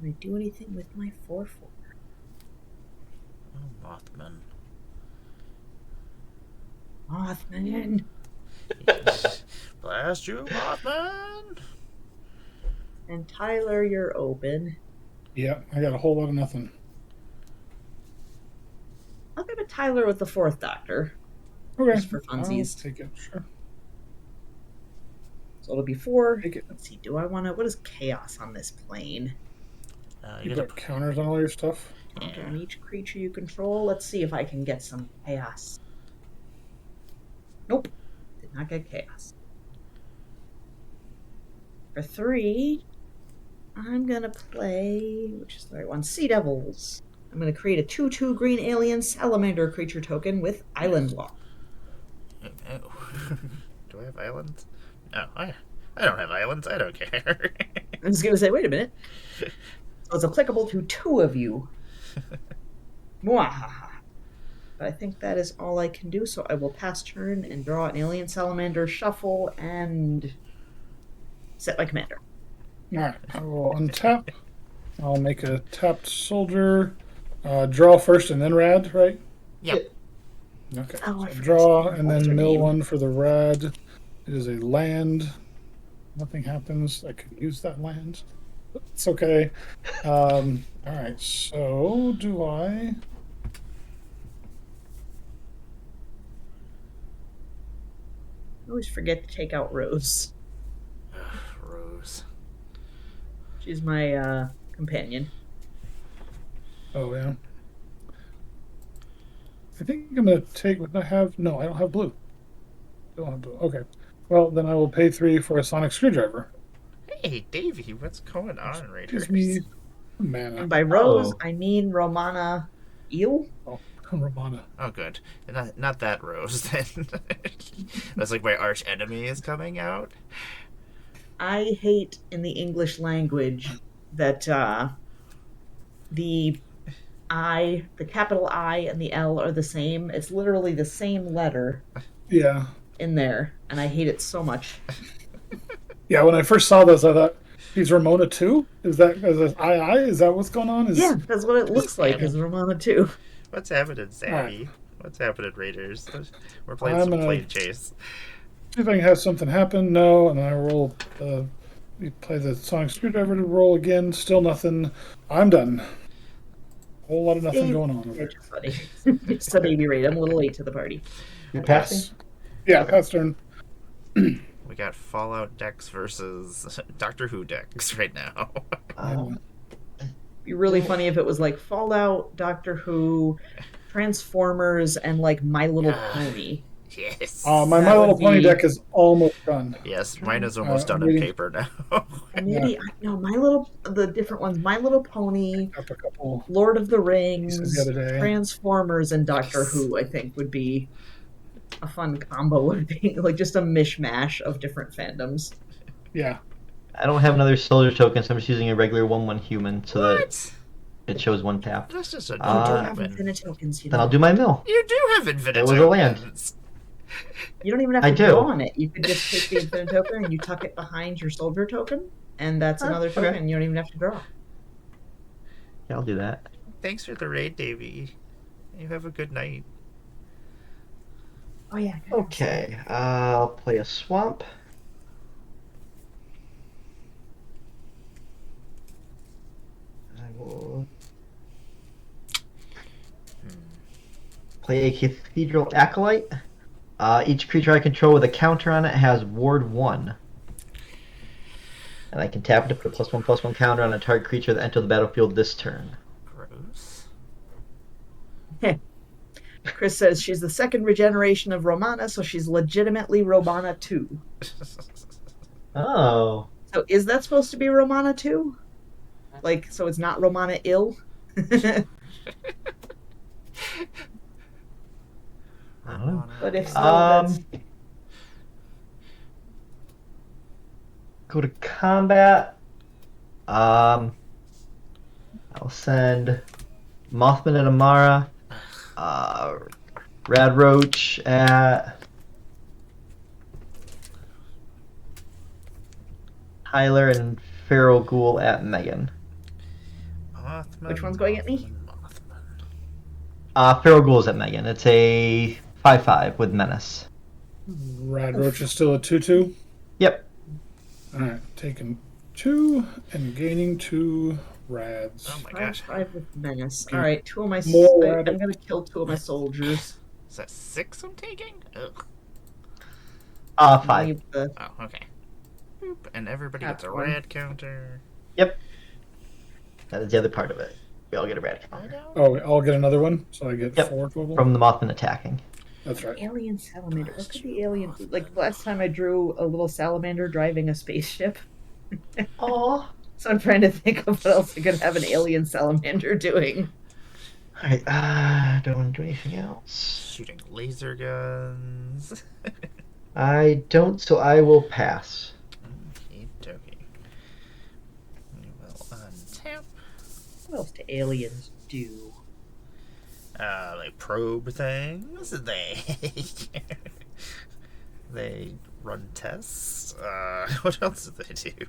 I do anything with my 4/4?
Oh, Mothman.
Mothman!
Blast you, Mothman!
And Tyler, you're open.
Yeah, I got a whole lot of nothing.
I'll give it Tyler with the Fourth Doctor.
Okay.
Just for funsies.
I'll take it, sure.
So it'll be 4.
Take it.
Let's see, do I want to... What is chaos on this plane?
You
You
get
put counters on all your stuff?
Counter on each creature you control. Let's see if I can get some chaos. Nope. Did not get chaos. For 3, I'm going to play... Which is the right one? Sea Devils. I'm going to create a 2/2 green alien salamander creature token with Island Walk.
Oh. Do I have islands? No, I don't have islands. I don't care.
I was going to say, wait a minute. So it's applicable to 2 of you. Mwahaha. But I think that is all I can do, so I will pass turn and draw an alien salamander, shuffle, and set my commander.
Alright, I will untap. I'll make a tapped soldier. Draw first and then rad, right?
Yep.
Okay.
Oh, I
So
forgot
draw
to
and
alter
then mill
name.
1 for the rad. It is a land. Nothing happens. I could use that land. It's okay. Alright, so do I.
I always forget to take out Rose.
Rose.
She's my companion.
Oh, yeah. I think I'm going to take what I have. No, I don't have blue. Don't have blue. Okay. Well, then I will pay 3 for a sonic screwdriver.
Hey, Davey, what's going on, Raiders?
Gives me mana.
And by Rose,
Oh.
I mean Romana Eel.
Oh, Romana.
Oh, good. Not that Rose, then. That's like my arch enemy is coming out.
I hate in the English language that the capital I and the L are the same. It's literally the same letter
Yeah.
in there, and I hate it so much.
Yeah, when I first saw this, I thought, he's Ramona too? Is that II? Is that what's going on?
Yeah, that's what it looks like, is Romana too.
What's happening, Savvy?
Alright.
What's happening, Raiders? We're playing
I'm
some
gonna-
plane chase.
See if I can have something happen. No, and then I roll. You play the sonic screwdriver to roll again. Still nothing. I'm done. Whole lot of nothing going on over
You're
there.
just funny. It's a baby raid. I'm a little late to the party.
You're passing?
Yeah, pass turn.
We got Fallout decks versus Doctor Who decks right now.
Um,
It'd be really funny if it was like Fallout, Doctor Who, Transformers, and like My Little Pony.
Yes.
My
That
My Little
would
Pony
be-
deck is almost done.
Yes, mine is almost done
I'm
on
reading-
paper now.
And maybe no, the different ones: My Little Pony,
Up a couple.
Lord of the
Pieces
Rings,
the other day.
Transformers, and Doctor
Yes.
Who. I think would be a fun combo of being like just a mishmash of different fandoms.
Yeah.
I don't have another soldier token, so I'm just using a regular 1/1 human so that
What?
it shows 1 tap.
That's just a
You do
Uh,
have infinite tokens. You
Then I'll
know.
do my mill.
You do have infinite
It was a land.
tokens.
You don't even have
I
to
do.
draw on it. You could just take the infinite token and you tuck it behind your soldier token, and that's
Oh,
another
okay.
token. And you don't even have to draw.
Yeah, I'll do that.
Thanks for the raid, Davey. You have a good night.
Oh yeah.
Okay, I'll play a swamp. I will play a Cathedral Acolyte. Each creature I control with a counter on it has Ward 1. And I can tap it to put a +1/+1 counter on a target creature that enters the battlefield this turn.
Gross.
Chris says she's the second regeneration of Romana, so she's legitimately Romana 2.
Oh.
So is that supposed to be Romana 2? Like, so it's not Romana ill? But if so, that's...
Go to combat. I'll send Mothman at Amara. Rad Roach at Tyler, and Feral Ghoul at Megan.
Mothman,
Which one's going at me?
Feral Ghoul's at Megan. It's a 5/5 with Menace.
Rad Roach is still a 2/2.
Yep.
Alright, taking 2 and gaining 2 rads.
Oh my gosh.
5 with Menace. Alright, I'm gonna kill 2 of my soldiers.
Is that 6 I'm taking? Ugh.
5.
Leave the...
Oh, okay. Boop. And everybody
That's
gets a
one.
rad counter.
Yep. That is the other part of it. We all get a rad
I
counter.
know.
Oh, I'll get another one, so I get
Yep.
4 total.
From the Mothman attacking.
That's right.
Alien salamander. What could the alien... Like, last time I drew a little salamander driving a spaceship.
Oh.
So I'm trying to think of what else I could have an alien salamander doing.
Alright, don't want to do anything else.
Shooting laser guns.
I don't, so I will pass.
Okie dokie. We will untap.
What else do aliens do?
Like probe things. They run tests. What else do they do?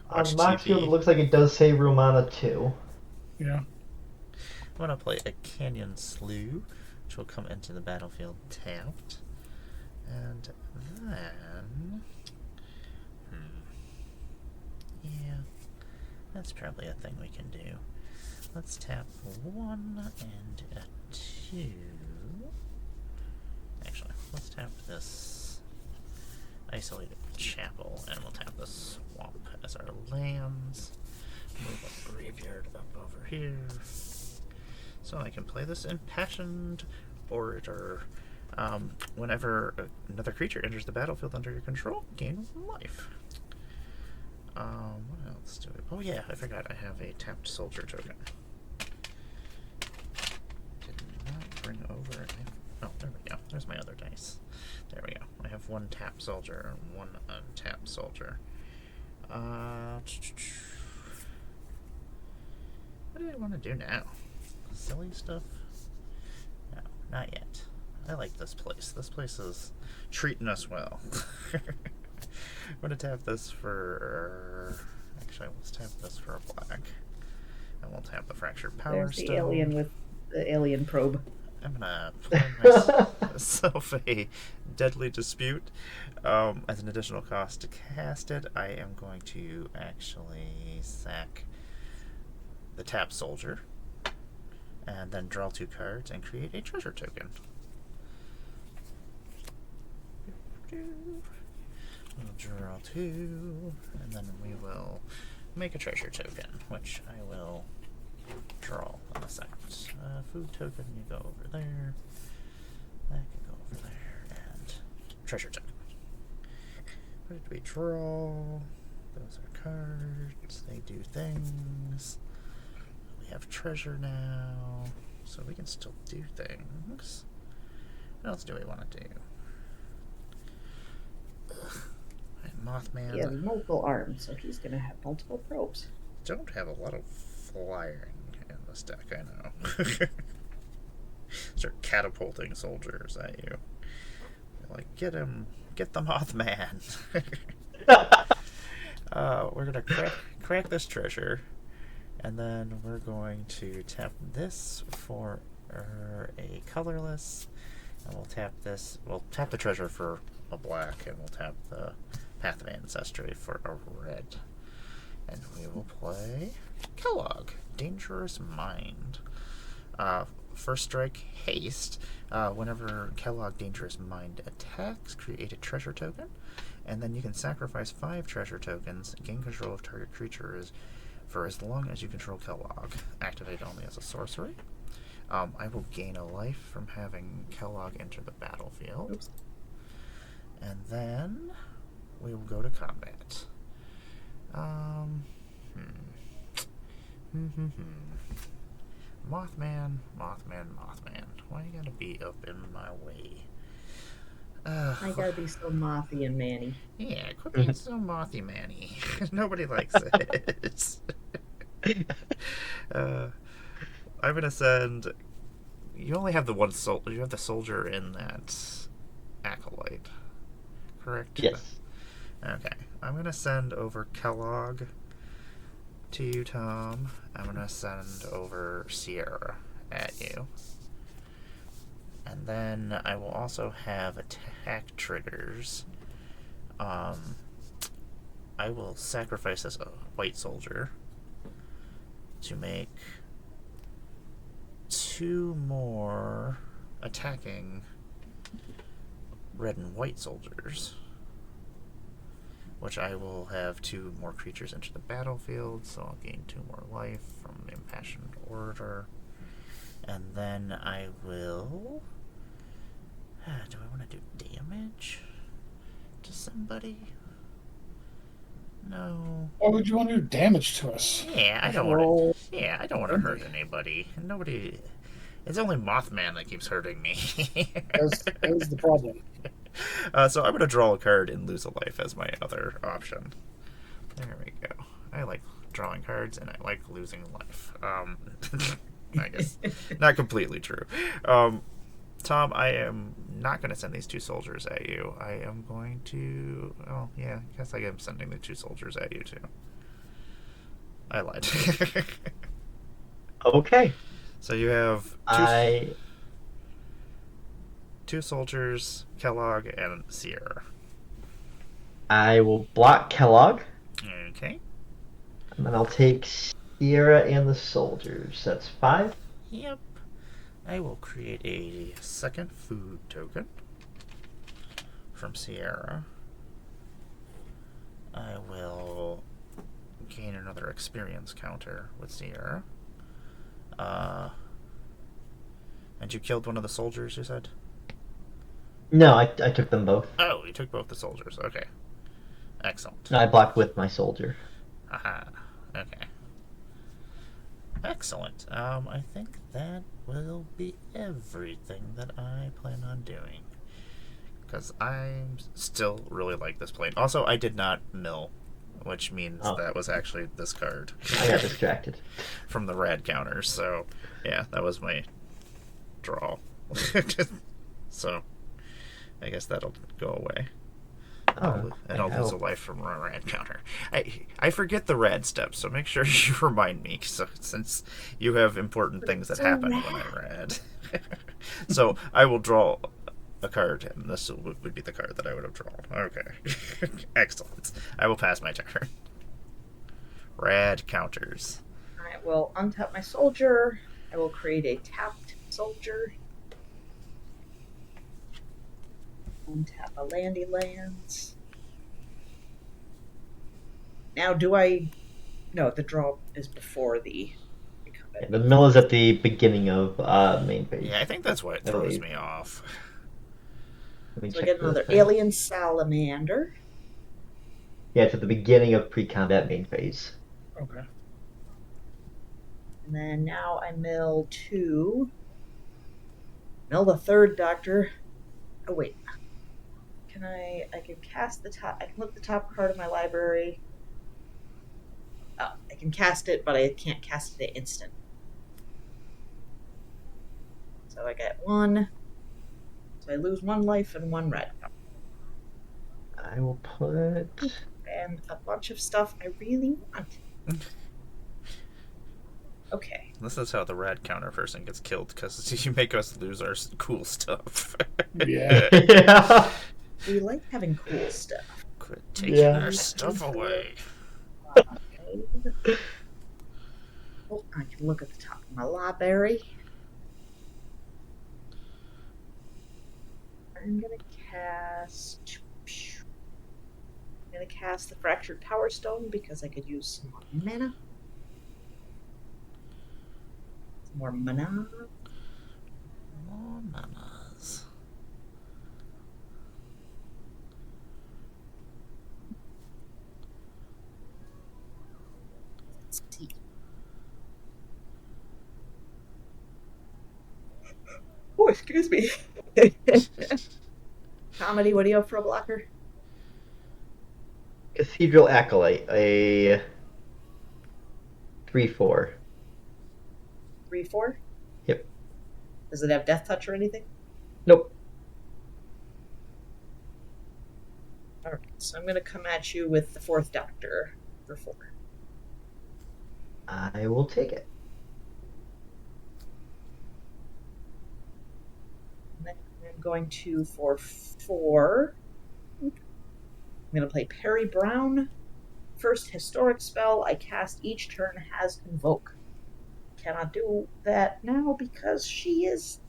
On
Watch
Moxfield,
TV.
it looks like it does say Romana 2.
Yeah.
I'm gonna play a Canyon Slew, which will come into the battlefield tapped. And then... Yeah, that's probably a thing we can do. Let's tap 1 and a 2. Actually, let's tap this isolated chapel, and we'll tap the swamp as our lands. Move a graveyard up over here. So I can play this Impassioned Orator. Whenever another creature enters the battlefield under your control, gain life. What else do we... Oh yeah, I forgot I have a tapped soldier token. Did not bring over... Oh, there we go. There's my other dice. There we go. I have 1 tapped soldier and 1 untapped soldier. What do I want to do now? Silly stuff? No, not yet. I like this place. This place is treating us well. I'm gonna tap this for... Actually, let's tap this for a black. And we'll tap the Fractured Power
There's the
Stone.
alien with the alien probe.
I'm gonna play myself a Deadly Dispute. As an additional cost to cast it, I am going to actually sack the tap soldier, and then draw 2 cards and create a treasure token. We'll draw 2, and then we will make a treasure token, which I will draw in a second. Food token, you go over there. That can go over there, and treasure token. What did we draw? Those are cards. They do things. We have treasure now, so we can still do things. What else do we want to do? And Mothman.
He has multiple arms, so he's gonna have multiple probes.
Don't have a lot of flying in this deck, I know. Start catapulting soldiers at you. Like, get him, get the Mothman. We're gonna crack this treasure, And then we're going to tap this for a colorless. And we'll tap this. We'll tap the treasure for a black, and we'll tap the Path of Ancestry for a red. And we will play Kellogg, Dangerous Mind. First strike, haste. Whenever Kellogg Dangerous Mind attacks, create a treasure token. And then you can sacrifice 5 treasure tokens, gain control of target creatures for as long as you control Kellogg. Activate only as a sorcery. I will gain a life from having Kellogg enter the battlefield.
Oops.
And then we will go to combat. Mothman. Why you gotta be up in my way?
I gotta be so mothy and manny.
Yeah, quit being so mothy manny. Nobody likes it. I'm gonna send. You only have the one soldier. You have the soldier in that acolyte, correct?
Yes.
Okay. I'm gonna send over Kellogg to you, Tom. I'm gonna send over Sierra at you. And then I will also have attack triggers. I will sacrifice this white soldier to make 2 more attacking red and white soldiers, which I will have 2 more creatures enter the battlefield, so I'll gain 2 more life from Impassioned Orator. And then I will... do I want to do damage to somebody? No.
Why would you want to do damage to us?
Yeah, I don't want to. Yeah, I don't want to hurt anybody. Nobody. It's only Mothman that keeps hurting me.
That's the problem.
So I'm gonna draw a card and lose a life as my other option. There we go. I like drawing cards and I like losing life. I guess not completely true. Tom, I am not going to send these 2 soldiers at you. I am going to... Oh, yeah, I guess I am sending the 2 soldiers at you, too. I lied.
Okay.
So you have 2 soldiers, Kellogg, and Sierra.
I will block Kellogg,
Okay.
and then I'll take Sierra and the soldiers. That's 5.
Yep. I will create a second food token from Sierra. I will gain another experience counter with Sierra. And you killed one of the soldiers, you said?
No, I took them both.
Oh, you took both the soldiers. Okay. Excellent.
No, I blocked with my soldier.
Aha. Okay. Excellent. I think that will be everything that I plan on doing. Because I still really like this plane. Also, I did not mill, which means that was actually this card.
I got distracted.
From the rad counter, so yeah, that was my draw. So, I guess that'll go away. And I'll lose a life from a rad counter. I forget the rad steps, so make sure you remind me, since you have important things that happen when I rad. So I will draw a card, and this would be the card that I would have drawn. Okay. Excellent. I will pass my turn. Rad counters.
I will untap my soldier. I will create a tapped soldier. Untap a landy lands. Now, do I... No, the draw is before the...
Yeah, the mill is at the beginning of main phase.
Yeah, I think that's what throws me off.
So I get another alien salamander.
Yeah, it's at the beginning of pre-combat main phase.
Okay.
And then now I mill 2. Mill the 3rd Doctor. Oh, wait. I can cast the top... I can look the top card of my library. Oh, I can cast it, but I can't cast it at instant. So I get 1. So I lose 1 life and 1 red.
I will put...
And a bunch of stuff I really want. Okay.
This is how the rad counter person gets killed, because you make us lose our cool stuff.
Yeah.
Yeah.
We like having cool stuff.
Quit taking
Yeah.
our stuff away.
Okay. Oh, I can look at the top of my library. I'm gonna cast. I'm gonna cast the Fractured Power Stone because I could use some more mana. Some more mana.
More mamas.
Let's see. Oh, excuse me. Comedy, what do you have for a blocker?
Cathedral Acolyte, a 3/4.
3/4?
Yep.
Does it have Death Touch or anything?
Nope.
Alright, so I'm going to come at you with the Fourth Doctor for 4.
I will take it.
And then I'm going to, for 4, I'm going to play Perry Brown. First historic spell I cast each turn has Invoke. Cannot do that now because she is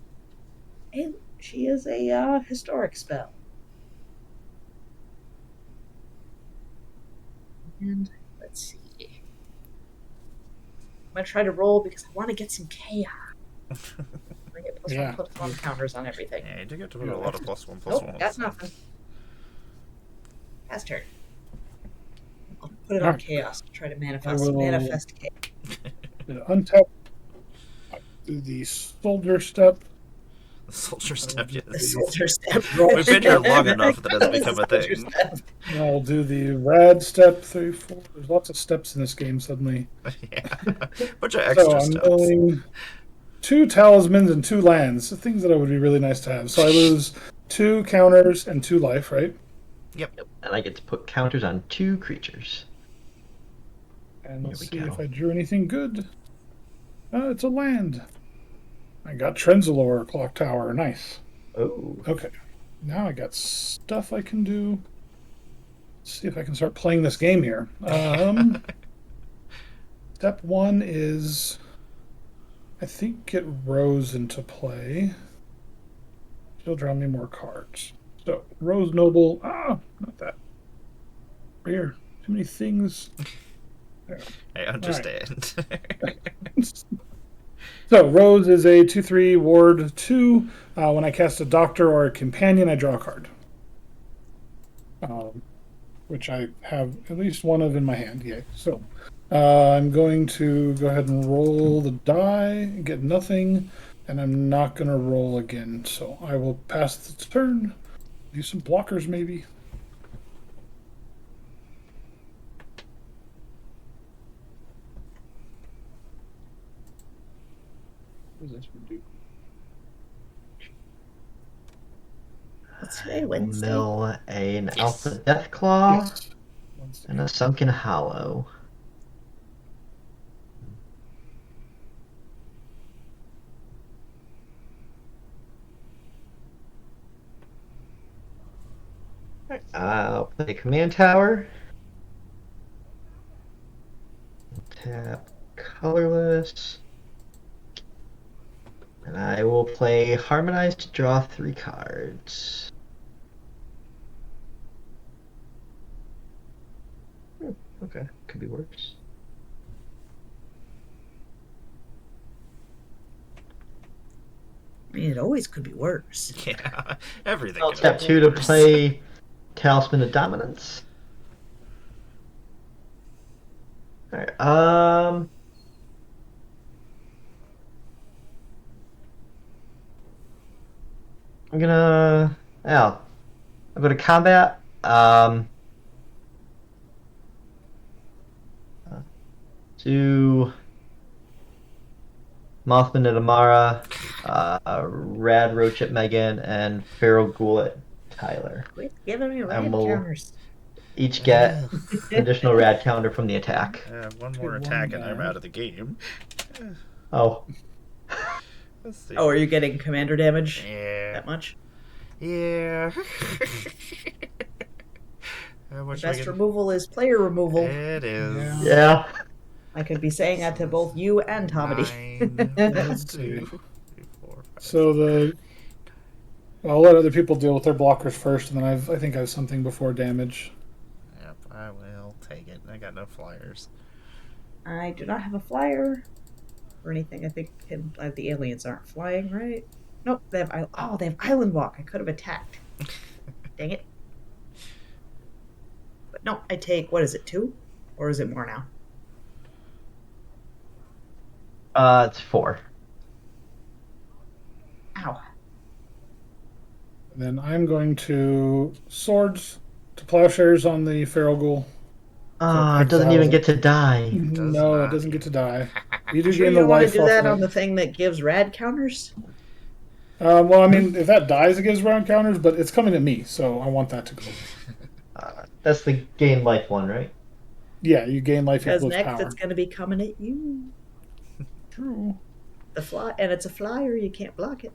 a historic spell. And let's see. I'm gonna try to roll because I want to get some chaos. I get +1/+1 counters on everything.
Yeah, you do get to put a lot of +1/+1.
Nope, that's nothing. Pass turn. I'll put it on chaos to try to manifest chaos.
Untap. Do the soldier step.
The soldier step, yes.
The soldier step roll.
We've been here long enough that it's become a thing.
I'll do the rad step 3, 4. There's lots of steps in this game suddenly.
Yeah. Bunch of extra
So I'm
steps.
going 2 talismans and 2 lands. Things that would be really nice to have. So I lose 2 counters and 2 life, right?
Yep.
And I get to put counters on 2 creatures.
And let's
Here
see
we
if
go.
I drew anything good. It's a land. I got Trenzalore Clock Tower. Nice.
Oh.
Okay. Now I got stuff I can do. Let's see if I can start playing this game here. Step 1 is... I think it rose into play. She'll draw me more cards. So, Rose Noble... not that. Here. Too many things. There.
I understand.
So, Rose is a 2/3 ward 2. When I cast a doctor or a companion, I draw a card. Which I have at least one of in my hand. Yay. So, I'm going to go ahead and roll the die, get nothing, and I'm not going to roll again. So, I will pass the turn, do some blockers maybe. What does this one do?
What's today, Wednesday?
Mill an
Yes.
Alpha Deathclaw
Yes. One second.
and a Sunken Hollow. I'll play Command Tower. Tap colorless. And I will play Harmonize to draw 3 cards. Okay, could be worse.
I mean, it always could be worse.
Yeah, everything.
I'll
could
tap
be
2 to
worse.
play Talisman of Dominance. Alright, I'm gonna... I'll go to combat. Do Mothman at Amara, Rad Roach at Megan, and Feral Ghoul at Tyler.
Quit giving me red
And we'll-
counters.
each get an additional rad counter from the attack.
One more
Good
attack
one,
and I'm
guys.
out of the game.
Oh,
Let's see.
Oh, are you getting commander damage
Yeah.
that much?
Yeah. How much do I
Best
get?
removal is player removal.
It is.
Yeah.
yeah.
I could be saying that to both you and Tommy.
9,
Let's see.
2, 3, 4, 5,
So I'll let other people deal with their blockers first, and then I think I have something before damage.
Yep, I will take it. I got no flyers.
I do not have a flyer or anything. I think the aliens aren't flying, right? Nope, they have island walk. I could have attacked. Dang it. But no, I take, what is it, 2? Or is it more now?
It's 4.
Ow.
And then I'm going to swords to plowshares on the feral ghoul.
Ah, it doesn't even get to die.
No,
not.
it doesn't get to die. You do
Sure
gain
you
the
don't want to
life
do
off
that
of
on the
it.
thing that gives rad counters?
Well, I mean, if that dies, it gives round counters, but it's coming at me, so I want that to go.
That's the gain life one, right?
Yeah, you gain life
Because
equals
next
power.
it's going to be coming at you.
True.
And it's a flyer, you can't block it.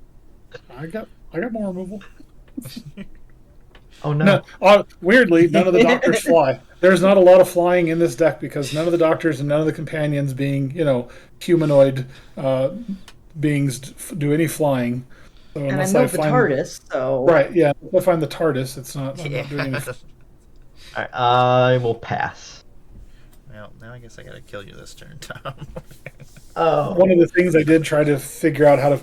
I got more removal.
Oh no.
No, weirdly, none of the doctors fly. There's not a lot of flying in this deck because none of the doctors and none of the companions, being humanoid beings, do any flying. So
And I
unless
know the TARDIS, so...
Right, yeah. If I find the TARDIS, it's not. I'm not doing
Yeah.
anything.
Alright, I will pass.
Well, now I guess I gotta kill you this turn, Tom.
Oh.
One of the things I did try to figure out how to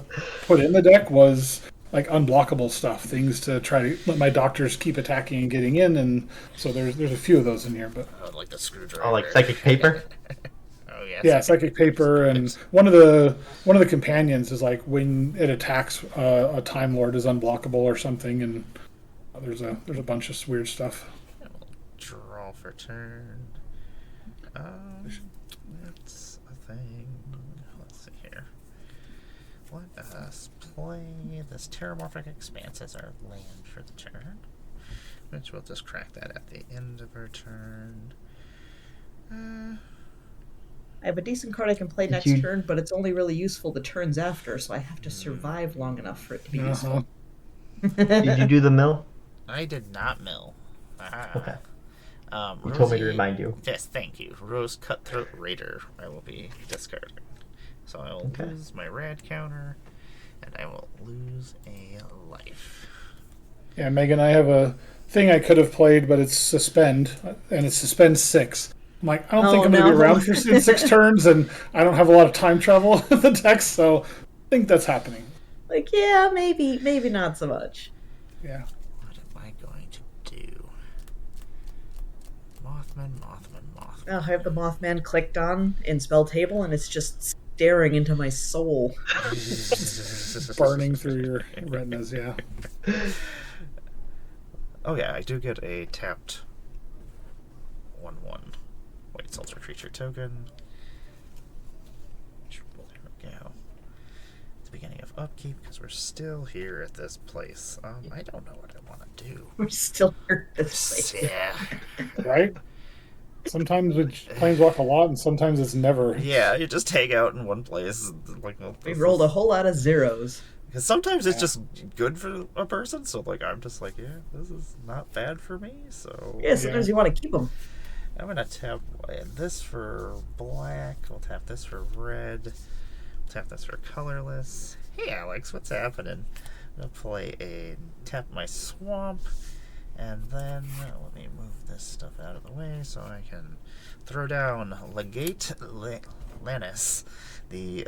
put in the deck was like unblockable stuff, things to try to let my doctors keep attacking and getting in, and so there's a few of those in here. But
Oh, like the screwdriver.
Oh, like psychic paper?
Oh yeah.
yeah, psychic paper, and one of the companions is like when it attacks, a Time Lord is unblockable or something, and there's a bunch of weird stuff.
Draw for turn. That's a thing. Let's see here. Let us play this Terramorphic Expanse as our land for the turn, which we'll just crack that at the end of our turn.
I have a decent card I can play next turn, but it's only really useful the turns after, so I have to survive long enough for it to be useful.
Did you do the mill?
I did not mill.
Okay. You
Rosie,
told me to remind you.
Yes, thank you. Rose Cutthroat Raider, I will be discarding. So I will lose my rad counter, and I will lose a life.
Yeah, Megan, I have a thing I could have played, but it's suspend, and it's suspend 6. I'm like, I don't think I'm going to be around for 6 turns, and I don't have a lot of time travel in the deck, so I think that's happening.
Like, yeah, maybe not so much.
Yeah.
What am I going to do? Mothman.
Oh, I have the Mothman clicked on in spell table, and it's just staring into my soul.
Burning through your retinas, yeah.
Oh yeah, I do get a tapped 1/1 white soldier creature token. There we go. It's the beginning of upkeep because we're still here at this place. I don't know what I want to do.
We're still here at this place.
Yeah.
Right? Sometimes we planeswalk a lot, and sometimes it's never.
Yeah, you just hang out in one place. Like, well,
We rolled a whole lot of zeros.
Because sometimes it's just good for a person, so like I'm just like, yeah, this is not bad for me. So
Yeah, sometimes you want to keep them.
I'm gonna tap this for black. We'll tap this for red. We'll tap this for colorless. Hey, Alex, what's happening? I'm gonna play tap my swamp, and then let me move this stuff out of the way so I can throw down Legate Lannis, the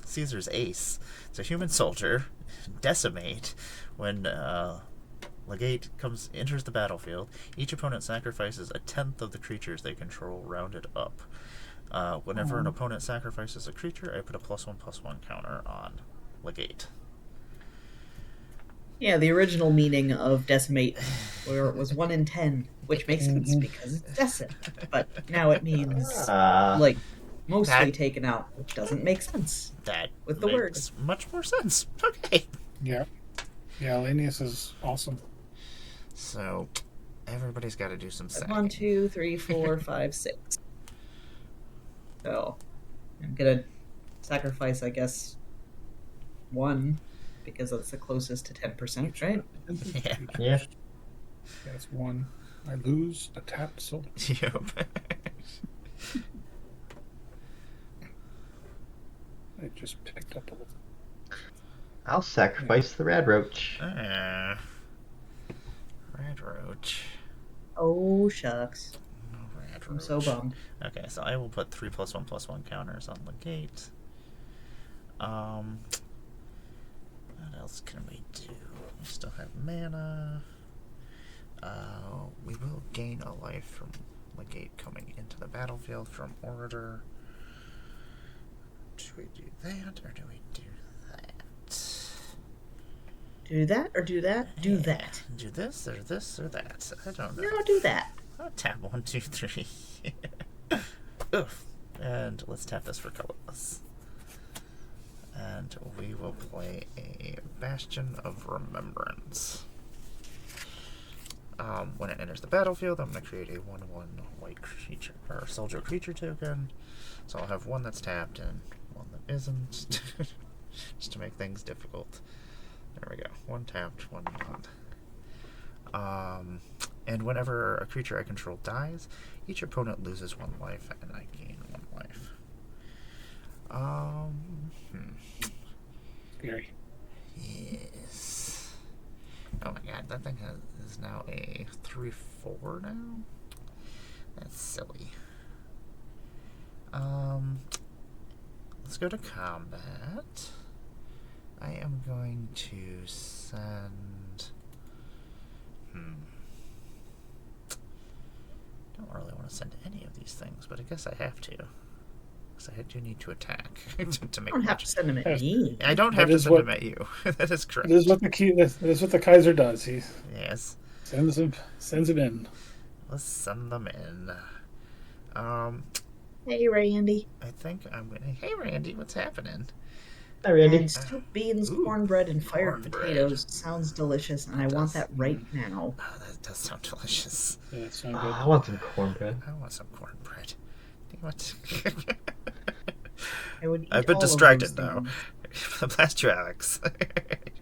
Caesar's ace. It's a human soldier, decimate. When Legate enters the battlefield, each opponent sacrifices a tenth of the creatures they control, rounded up. Whenever an opponent sacrifices a creature, I put a +1/+1 counter on Legate.
Yeah, the original meaning of decimate where it was 1 in 10, which makes sense because it's decimate. But now it means like mostly taken out, which doesn't make sense.
That
with the
makes much more sense. Okay.
Yeah. Yeah, Lanius is awesome.
So, Everybody's got to do some sacking.
1, 2, 3, 4, 5, 6. So I'm gonna sacrifice, I guess, 1 because that's the closest to 10%, right?
Yeah.
Yeah.
That's 1. I lose a tapped soul.
Yep.
I just picked up a little.
I'll sacrifice the Rad Roach.
Red Roach.
Oh, shucks.
Red
I'm
Roach.
so bummed.
Okay, so I will put 3+1/+1 counters on the gate. What else can we do? We still have mana. We will gain a life from the gate coming into the battlefield from Orator. Do we do that, or do we do that?
Do that or do that? Do that.
Do this, or this, or that. I don't know.
No, do that.
I'll tap 1, 2, 3. Oof. And let's tap this for colorless. And we will play a Bastion of Remembrance. When it enters the battlefield, I'm going to create a 1/1 white creature or soldier creature token. So I'll have one that's tapped and one that isn't, just to make things difficult. There we go. One tapped, one not. And whenever a creature I control dies, each opponent loses 1 life, and I gain 1 life.
Scary.
Yes. Oh my god, that thing is now a 3/4 now? That's silly. Let's go to combat. I am going to send... Don't really want to send any of these things, but I guess I have to. Because I do need to attack to make.
I don't have to send them at me.
I don't have to send them at you. That is correct.
This is what the Kaiser does. He
Yes.
sends them in.
Let's send them in.
Hey, Randy.
I think I'm gonna. Hey, Randy, what's happening?
Hi, Randy.
And stewed beans,
Ooh,
cornbread, and fired
cornbread.
potatoes sounds delicious, and I want that right now.
Oh, that does sound delicious.
Yeah, it's not
Oh,
good.
I want some cornbread.
I want some cornbread. What?
I would eat
I've been
all of
distracted
those
now.
things.
Blast your Alex.
Like,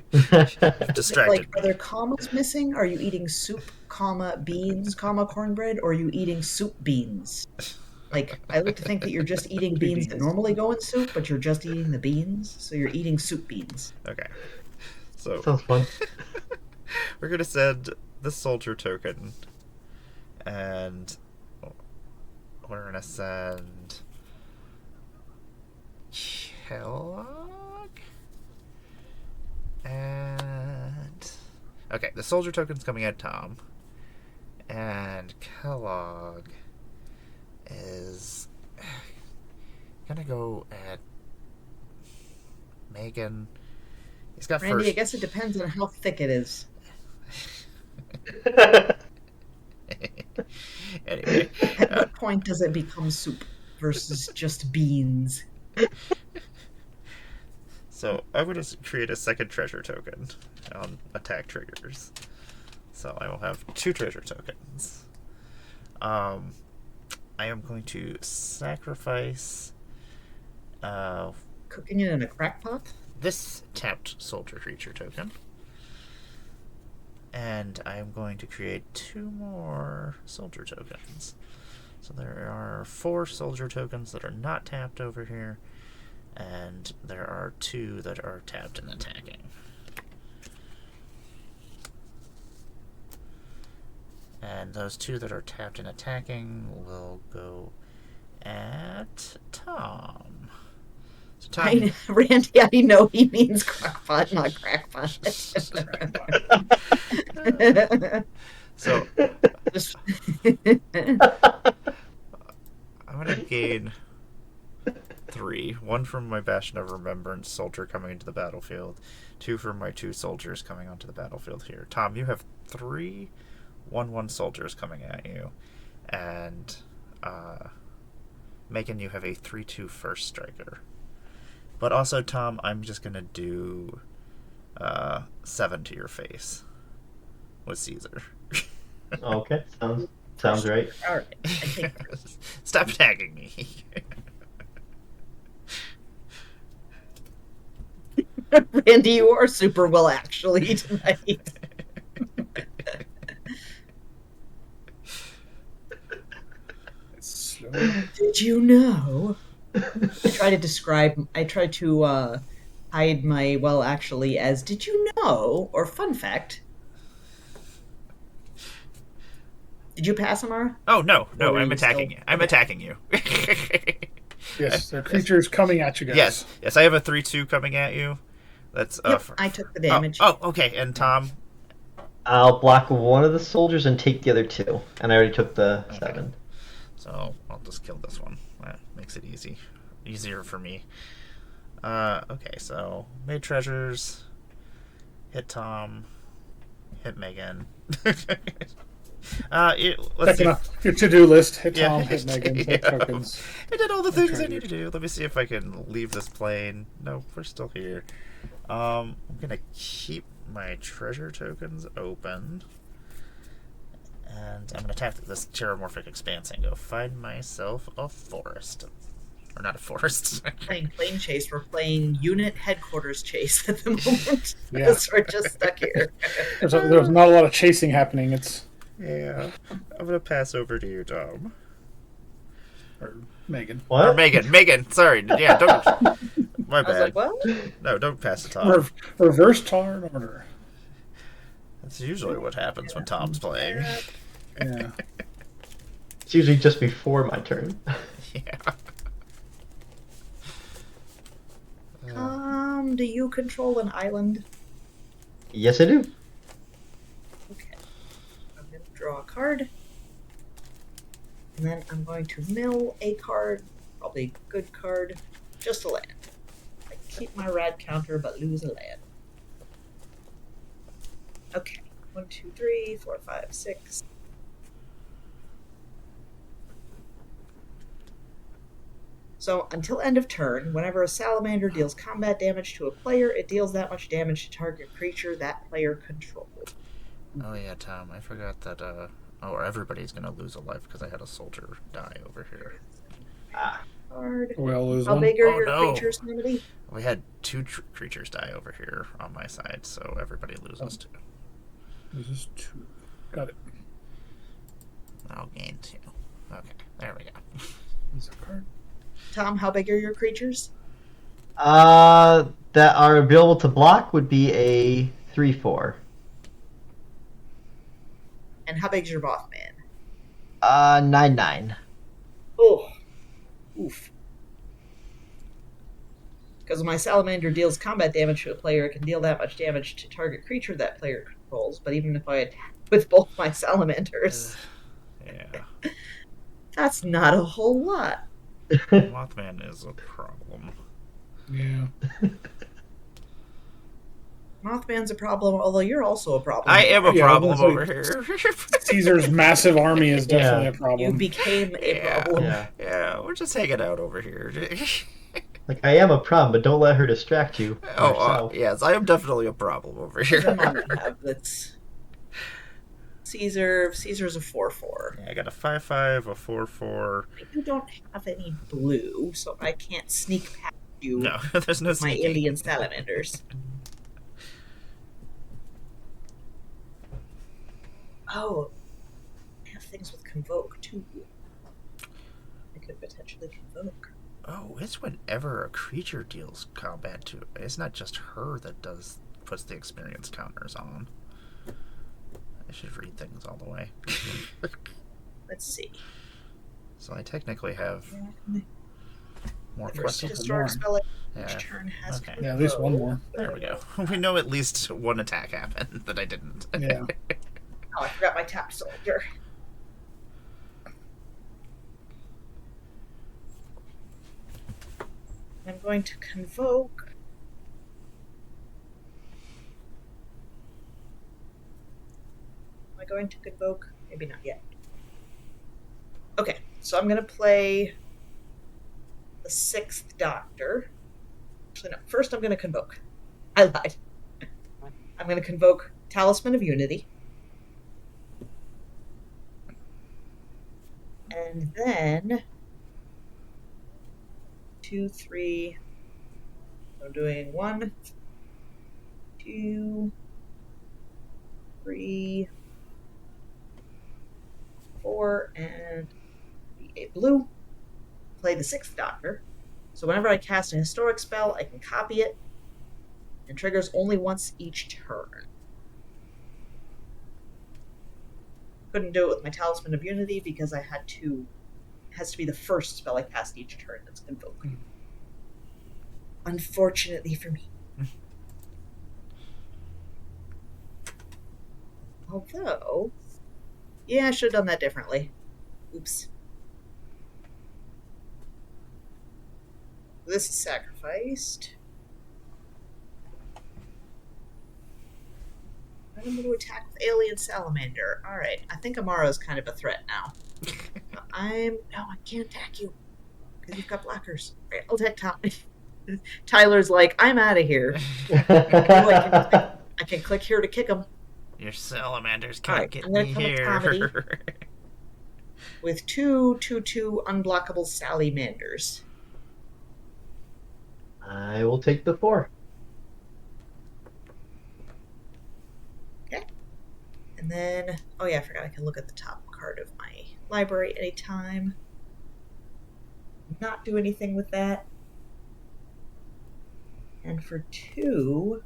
Distracted
are
me.
there commas missing? Are you eating soup, comma, beans, comma, cornbread, or are you eating soup beans? Like, I like to think that you're just eating beans that normally go in soup, but you're just eating the beans, so you're eating soup beans.
Okay. So
Sounds fun.
we're gonna send the soldier token, and we're gonna send Kellogg, and okay, the soldier token's coming at Tom, and Kellogg is gonna go at Megan. He's got
Randy,
first.
I guess it depends on how thick it is.
Anyway,
At what point does it become soup versus just beans?
so I'm going to create a second treasure token on attack triggers. So I will have 2 treasure tokens. I am going to sacrifice
Cooking it in a crack pot?
this tapped soldier creature token. And I am going to create 2 more soldier tokens. So there are 4 soldier tokens that are not tapped over here, and there are 2 that are tapped and attacking. And those 2 that are tapped and attacking will go at Tom. So Tom,
Randy, I know he means crock pot, not crack pot.
so
Just-
I'm going to gain 3. 1 from my Bastion of Remembrance soldier coming into the battlefield. 2 from my 2 soldiers coming onto the battlefield here. Tom, you have 3 1/1 soldiers coming at you. And Megan, you have a 3/2 first striker. But also, Tom, I'm just going to do 7 to your face with Caesar.
Okay, sounds right.
All right. I take
Stop tagging me.
Randy, you are super well actually tonight.
Slow.
Did you know? I try to hide my well actually as did you know or fun fact. Did you pass, Amara?
Oh no,
Or were
I'm
you
attacking
still-
you. I'm
Okay.
attacking you.
Yes, there are creatures coming at you guys.
Yes, I have a 3/2 coming at you. That's
Yep, I took the damage.
Oh, okay. And Tom,
I'll block one of the soldiers and take the other two. And I already took the 7.
so I'll just kill this one. That makes it easier for me. Okay, so made treasures, hit Tom, hit Megan. Let's see.
Checking off your to-do list. Hit
Yeah.
Tom, hit Megan, hit
Yeah.
tokens.
I did all the things I
treasures.
need to do. Let me see if I can leave this plane. No, we're still here. I'm gonna keep my treasure tokens open, and I'm gonna tap this terramorphic expanse and go find myself a forest, or not a forest.
Playing plane chase. We're playing unit headquarters chase at the moment.
Yeah.
Because we're just stuck here.
There's not a lot of chasing happening. It's
Yeah, I'm gonna pass over to you, Tom.
or Megan.
What?
Or Megan. Sorry, yeah, don't. My
I was
bad.
like, well,
No, don't pass to Tom.
Reverse turn order.
That's usually what happens when Tom's playing.
Yeah.
It's usually just before my turn.
Yeah.
do you control an island?
Yes, I do.
Okay. I'm going to draw a card. And then I'm going to mill a card, probably a good card, just a land. I keep my rad counter but lose a land. Okay. 1, 2, 3, 4, 5, 6. So, until end of turn, whenever a salamander deals combat damage to a player, it deals that much damage to target creature that player controls.
Oh yeah, Tom. I forgot that. Everybody's gonna lose a life because I had a soldier die over here.
Card.
We'll lose
How
one.
big are
Oh,
your
no.
creatures going to be?
We had 2 creatures die over here on my side, so everybody loses 2.
This is 2. Got it.
I'll gain 2. Okay, there we go.
Is a card.
Tom, how big are your creatures?
That are available to block would be a 3/4.
And how big's your Mothman?
9/9.
Oh. Oof. Because when my salamander deals combat damage to a player, it can deal that much damage to target creature that player controls. But even if I attack with both my salamanders,
Yeah,
that's not a whole lot.
Mothman is a problem.
Yeah.
Mothman's a problem, although you're also a problem.
I am a
Yeah,
problem
that's like-
over here.
Caesar's massive army is definitely a
You
problem.
became a
Yeah.
problem.
Yeah.
Yeah, we're just hanging out over here.
Like, I am a problem, but don't let her distract you. from
Oh,
yourself.
yes, I am definitely a problem over here.
Come on, that's Caesar's a 4/4.
I got a 5/5, a 4/4.
You don't have any blue, so I can't sneak past you.
No, there's no
My
sneaking.
alien salamanders. Oh, I have things with convoke too. I could potentially convoke.
Oh, it's whenever a creature deals combat to. It's not just her that puts the experience counters on. I should read things all the way.
Let's see.
So I technically have more
First
questions.
historic spell
Yeah.
each turn has
Okay.
Yeah, at least one more.
There we go. We know at least one attack happened that I didn't.
Yeah.
Oh, I forgot my tapped soldier. I'm going to convoke. Am I going to convoke? Maybe not yet. Okay, so I'm going to play the 6th Doctor. Actually, no. First, I'm going to convoke. I lied. I'm going to convoke Talisman of Unity. And then 2, 3. I'm doing 1, 2, 3, 4, and a blue. Play the 6th Doctor. So whenever I cast a historic spell, I can copy it, and triggers only once each turn. Couldn't do it with my Talisman of Unity because I had to. It has to be the first spell I cast each turn that's invoked. Unfortunately for me. Although, yeah, I should have done that differently. Oops. This is sacrificed. I'm going to attack with Alien Salamander. Alright, I think Amara's kind of a threat now. No, I can't attack you. Because you've got blockers. Alright, I'll attack Tommy. Tyler's like, I'm out of here. I can click here to kick him.
Your salamanders can't get
I'm gonna
me
come with
here.
Comedy. With 2 unblockable salamanders.
I will take the 4.
Okay. And then, oh yeah, I forgot I can look at the top card of my library anytime. Not do anything with that. And for 2,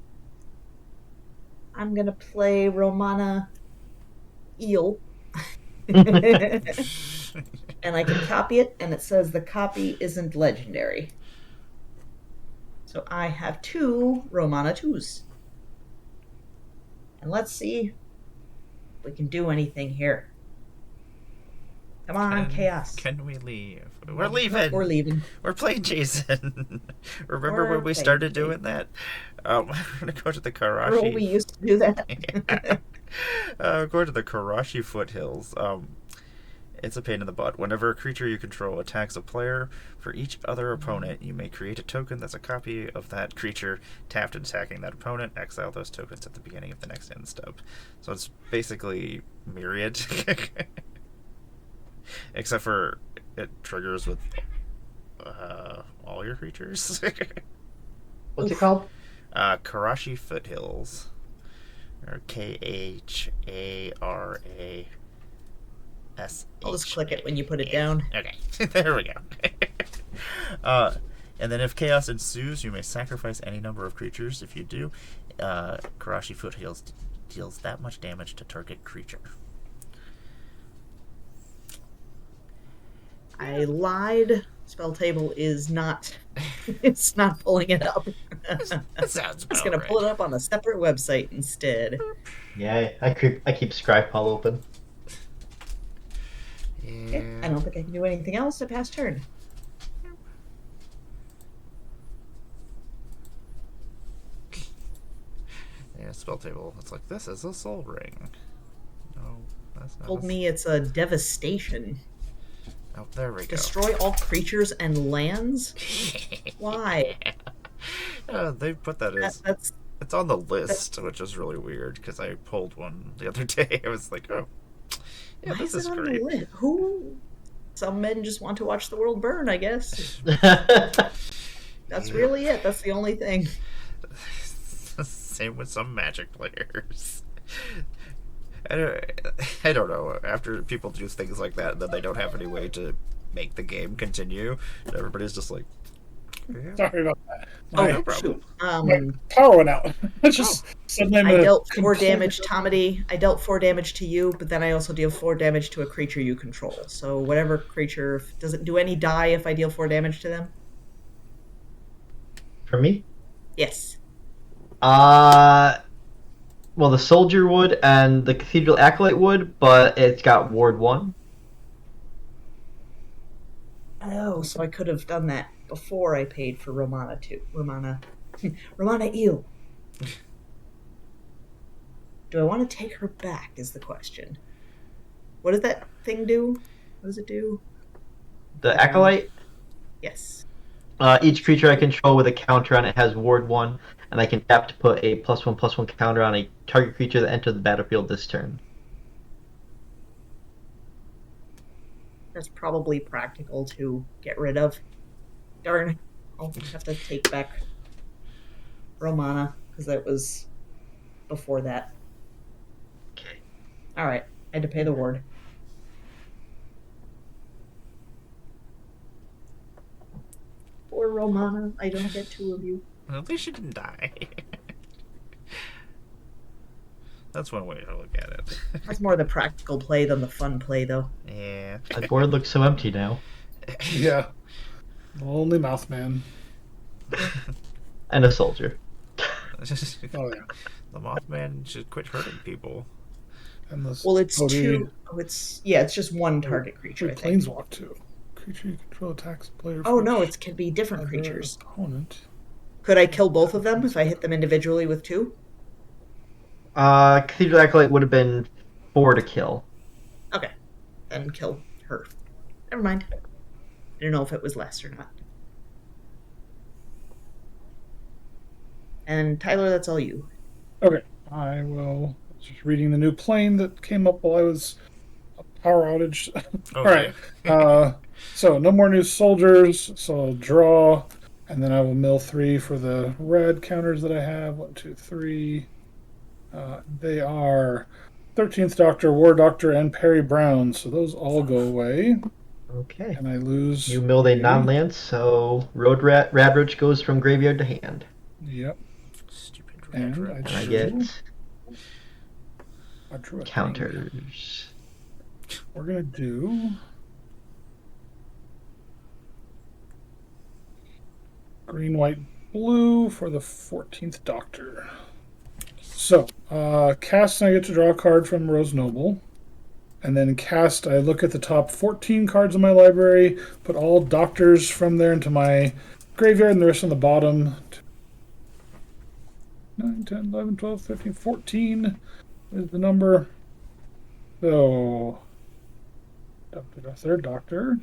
I'm going to play Romana Eel. And I can copy it, and it says the copy isn't legendary. So I have 2 Romana 2s. And let's see if we can do anything here. Come on, Chaos.
Can we leave? We're leaving.
We're leaving.
We're playing Jason. Remember when we started doing that? We're going to go to the Karashi.
Remember when we used to do that?
Go to the Karashi foothills. It's a pain in the butt. Whenever a creature you control attacks a player, for each other opponent, you may create a token that's a copy of that creature tapped and attacking that opponent. Exile those tokens at the beginning of the next end step. So it's basically Myriad. Except for it triggers with all your creatures.
What's it called?
Karashi Foothills. Or Khara.
I'll just click it when you put it down.
Okay, there we go. And then if chaos ensues, you may sacrifice any number of creatures. If you do, Karashi Foothills deals that much damage to target creature.
I lied. Spell table is not. It's not pulling it up.
That sounds about
It's going to
right.
pull it up on a separate website instead.
Yeah, I keep Scripal open.
Okay, I don't think I can do anything else. I pass turn.
Yeah, spell table. It's like, this is a soul ring. No, that's not.
Told me it's a devastation.
Oh, there we go.
Destroy all creatures and lands? Why?
They put that as
That's
it's on the list, which is really weird because I pulled one the other day. I was like, oh, yeah,
why
this
is
is
it on
great.
the list? Who? Some men just want to watch the world burn, I guess. That's really it. That's the only thing.
Same with some Magic players. I don't know. After people do things like that, then they don't have any way to make the game continue. Everybody's just like, yeah.
Sorry about that.
Oh,
no problem.
My power went out. It's just suddenly I'm
I
in a
dealt 4
complete-
damage, Tomedy. I dealt 4 damage to you, but then I also deal 4 damage to a creature you control. So whatever creature doesn't do any die if I deal 4 damage to them.
For me?
Yes.
Well, the Soldier would and the Cathedral Acolyte would, but it's got Ward 1.
Oh, so I could have done that before I paid for Romana too. Romana Eel. Do I want to take her back is the question. What does that thing do? What does it do?
The Acolyte?
Yes.
Each creature I control with a counter on it has Ward 1, and I can tap to put a +1/+1 counter on a target creature that enters the battlefield this turn.
That's probably practical to get rid of. Darn. I'll have to take back Romana, because that was before that.
Okay.
Alright, I had to pay the ward. Poor Romana, I don't get two of you.
At least she didn't die. That's one way to look at it.
That's more the practical play than the fun play, though.
Yeah.
My board looks so empty now.
Yeah. Lonely Mouthman.
And a soldier.
Oh yeah.
The Mothman should quit hurting people.
And this
Well, it's
Cody-
two. Oh, it's just one target creature. I think.
Planeswalk too. Creature you control attacks the player.
Oh
first.
no, it can be different
Other
creatures.
Opponent.
Could I kill both of them if I hit them individually with 2?
Cathedral Acolyte would have been 4 to kill.
Okay, then kill her. Never mind. I didn't know if it was less or not. And Tyler, that's all you.
Okay. I will. Just reading the new plane that came up while I was a power outage. All right. So no more new soldiers. So I'll draw, and then I will mill 3 for the red counters that I have. 1, 2, 3. They are 13th Doctor, War Doctor, and Perry Brown. So those all go away,
Okay.
and I lose.
You milled a
3.
non-land, so Radroach goes from graveyard to hand.
Yep.
Stupid
And
red.
And I get
I drew a thing.
counters.
We're gonna do green, white, blue for the 14th Doctor. So, cast, and I get to draw a card from Rose Noble. And then cast, I look at the top 14 cards in my library, put all Doctors from there into my graveyard, and the rest on the bottom. 9, 10, 11, 12, 13, 14 is the number. So, Doctor, third Doctor.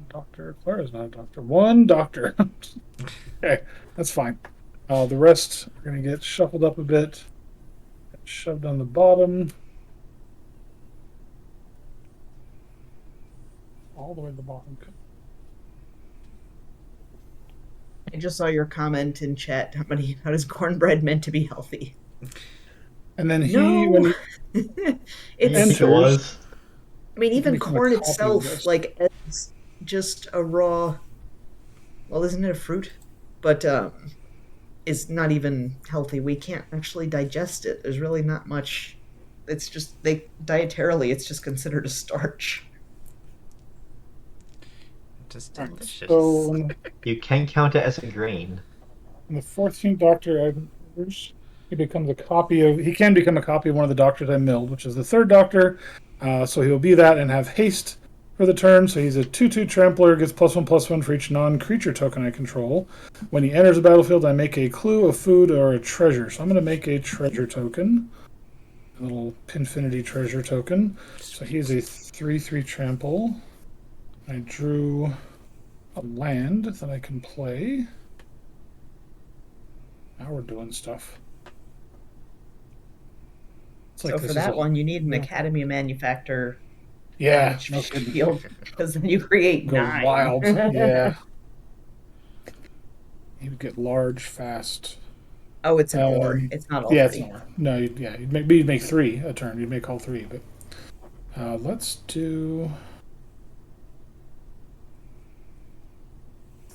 Doctor. Clara's not a doctor. One doctor. Okay, that's fine. The rest are going to get shuffled up a bit. Shoved on the bottom. All the way to the bottom.
I just saw your comment in chat. How does cornbread meant to be healthy?
And then
No.
when he
I
It's.
think it was.
I mean, even
become a
corn
copy of
itself,
this.
like, is just a raw. Well, isn't it a fruit? But is not even healthy. We can't actually digest it. There's really not much. It's just dietarily, it's just considered a starch.
Just delicious.
so
You can count it as a grain.
in the 14th Doctor, he becomes a copy of. He can become a copy of one of the Doctors I milled, which is the third Doctor. So he'll be that and have haste for the turn. So he's a 2/2 trampler, gets +1/+1 for each non-creature token I control. When he enters the battlefield, I make a clue, a food, or a treasure. So I'm going to make a treasure token, a little Pinfinity treasure token. So he's a 3/3 trample. I drew a land that I can play. Now we're doing stuff. It's
So
like
for
this
that
is a-
one, you need an
yeah.
Academy Manufactor
Yeah,
damage
no kidding.
field, because then you create
Go
9.
wild. Yeah. You would get large, fast.
Oh, it's an or.
Um,
It's not all
Yeah, it's
3.
more. No, you'd make 3 a turn. You'd make all 3, but let's do.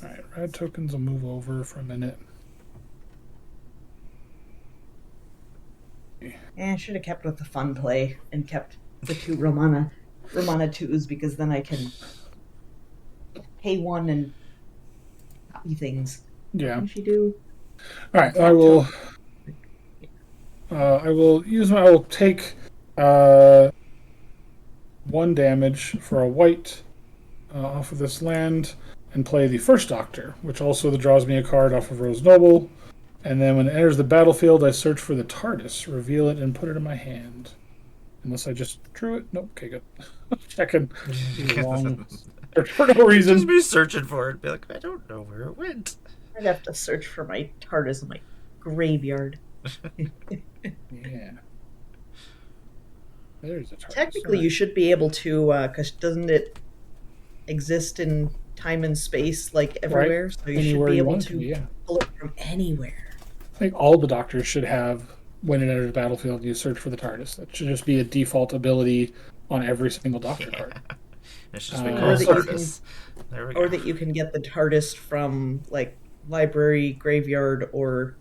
All right, red tokens will move over for a minute.
I should have kept with the fun play and kept the 2 Romana 2s, because then I can pay 1 and copy things.
Yeah.
What should you do?
All right, I will. I will take 1 damage for a white off of this land and play the first Doctor, which also draws me a card off of Rose Noble. And then when it enters the battlefield, I search for the TARDIS, reveal it, and put it in my hand. Unless I just drew it. Nope. Okay, good. Checking. Long search for no
Just
reason.
be searching for it. Be like, I don't know where it went.
I'd have to search for my TARDIS in my graveyard.
Yeah. There's a TARDIS.
Technically, you should be able to, because doesn't it exist in time and space like everywhere? So you
Anywhere
should be
you
able
want it to
to
be, yeah.
pull it from anywhere.
I think all the Doctors should have, when it enters the battlefield, you search for the TARDIS. That should just be a default ability on every single Doctor card.
It's just
Or
called
that you
TARDIS. There we go.
Or that you can get the TARDIS from, like, library, graveyard, or,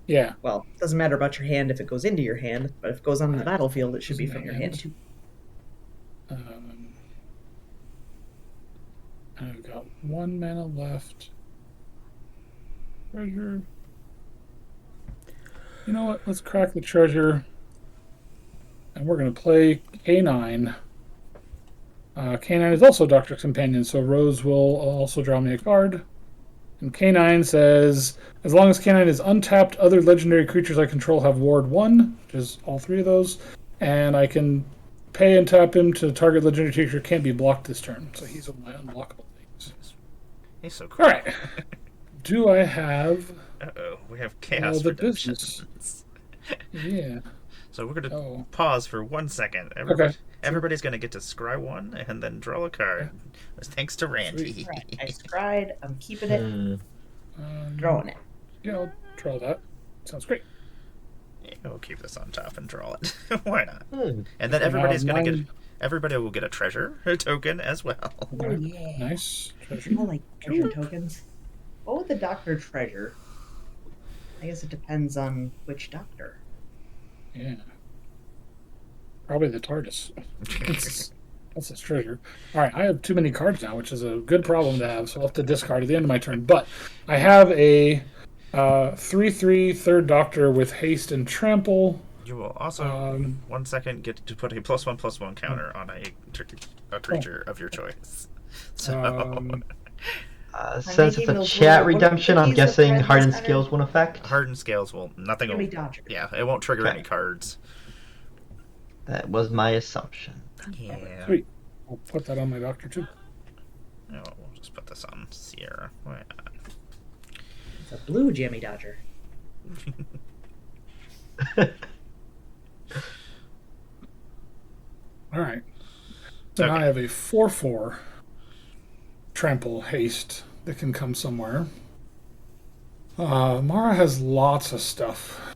Yeah.
well, it doesn't matter about your hand if it goes into your hand, but if it goes on the battlefield, it should be
Isn't
from
that
your hand,
hand?
too.
I've got 1 mana left. Treasure. You know what? Let's crack the treasure. And we're going to play K9. K9 is also Doctor's Companion, so Rose will also draw me a card. And K9 says, as long as K9 is untapped, other legendary creatures I control have Ward 1, which is all 3 of those. And I can pay and tap him to target legendary creature can't be blocked this turn. So he's one of my unblockable things.
He's so cool.
All right. Do I have
Uh-oh, we have Chaos
the
Redemptions.
business? Yeah.
So we're going to
Oh.
pause for 1 second. Everybody's going to get to scry one and then draw a card. Thanks to Randy.
Right. I scried, I'm keeping it, drawing it.
Yeah, I'll draw that. Sounds great.
Yeah, we'll keep this on top and draw it. Why not?
Hmm.
And then everybody's going to
mine-
get... Everybody will get a treasure token as well.
Oh, yeah.
Nice. Treasure.
I like treasure tokens. What would the Doctor treasure? I guess it depends on which Doctor.
Yeah. Probably the TARDIS. That's his treasure. All right, I have too many cards now, which is a good problem to have, so I'll have to discard at the end of my turn. But I have a 3/3 third Doctor with haste and trample.
You will also, 1 second, get to put a +1/+1 counter on a creature of your choice. So,
Since it's
making
a
those
chat
little
redemption, I'm
cookies with
guessing
red
hardened
center.
scales won't affect.
hardened scales will... Nothing
Jimmy
will...
Dodger.
Yeah, it won't trigger
Okay.
any cards.
That was my assumption.
Yeah.
Sweet. I'll put that on my Doctor, too.
No, we'll just put this on Sierra. Why not?
It's a blue Jimmy Dodger.
All right. So now
Okay.
I have a 4/4 trample haste that can come somewhere. Mara has lots of stuff.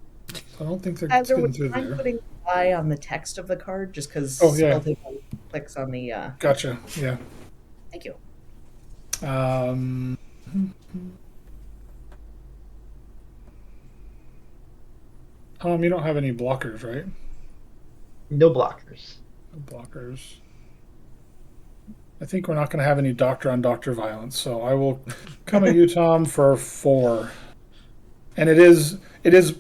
I don't think they're
Either
getting
would
through
I'm
there.
putting I on the text of the card just because
Oh, yeah.
clicks on the.
Gotcha. Yeah.
Thank you.
Um, Tom, you don't have any blockers, right?
No blockers.
No blockers. I think we're not going to have any Doctor on Doctor violence, so I will come at you, Tom, for 4. And it is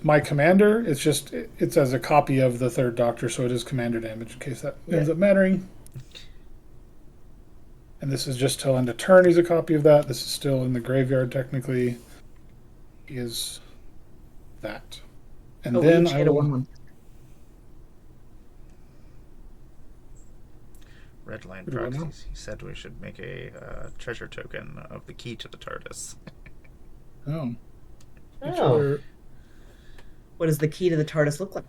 my commander. It's just it's as a copy of the third Doctor, so it is commander damage in case that ends up mattering. And this is just till end of turn. He's a copy of that. This is still in the graveyard technically. He is that. And
Oh, we
then
each
I
get a
will.
1/1.
Redline
What do I know?
Proxies. He said we should make a treasure token of the key to the TARDIS.
Oh.
Oh.
What does the key to the TARDIS look like?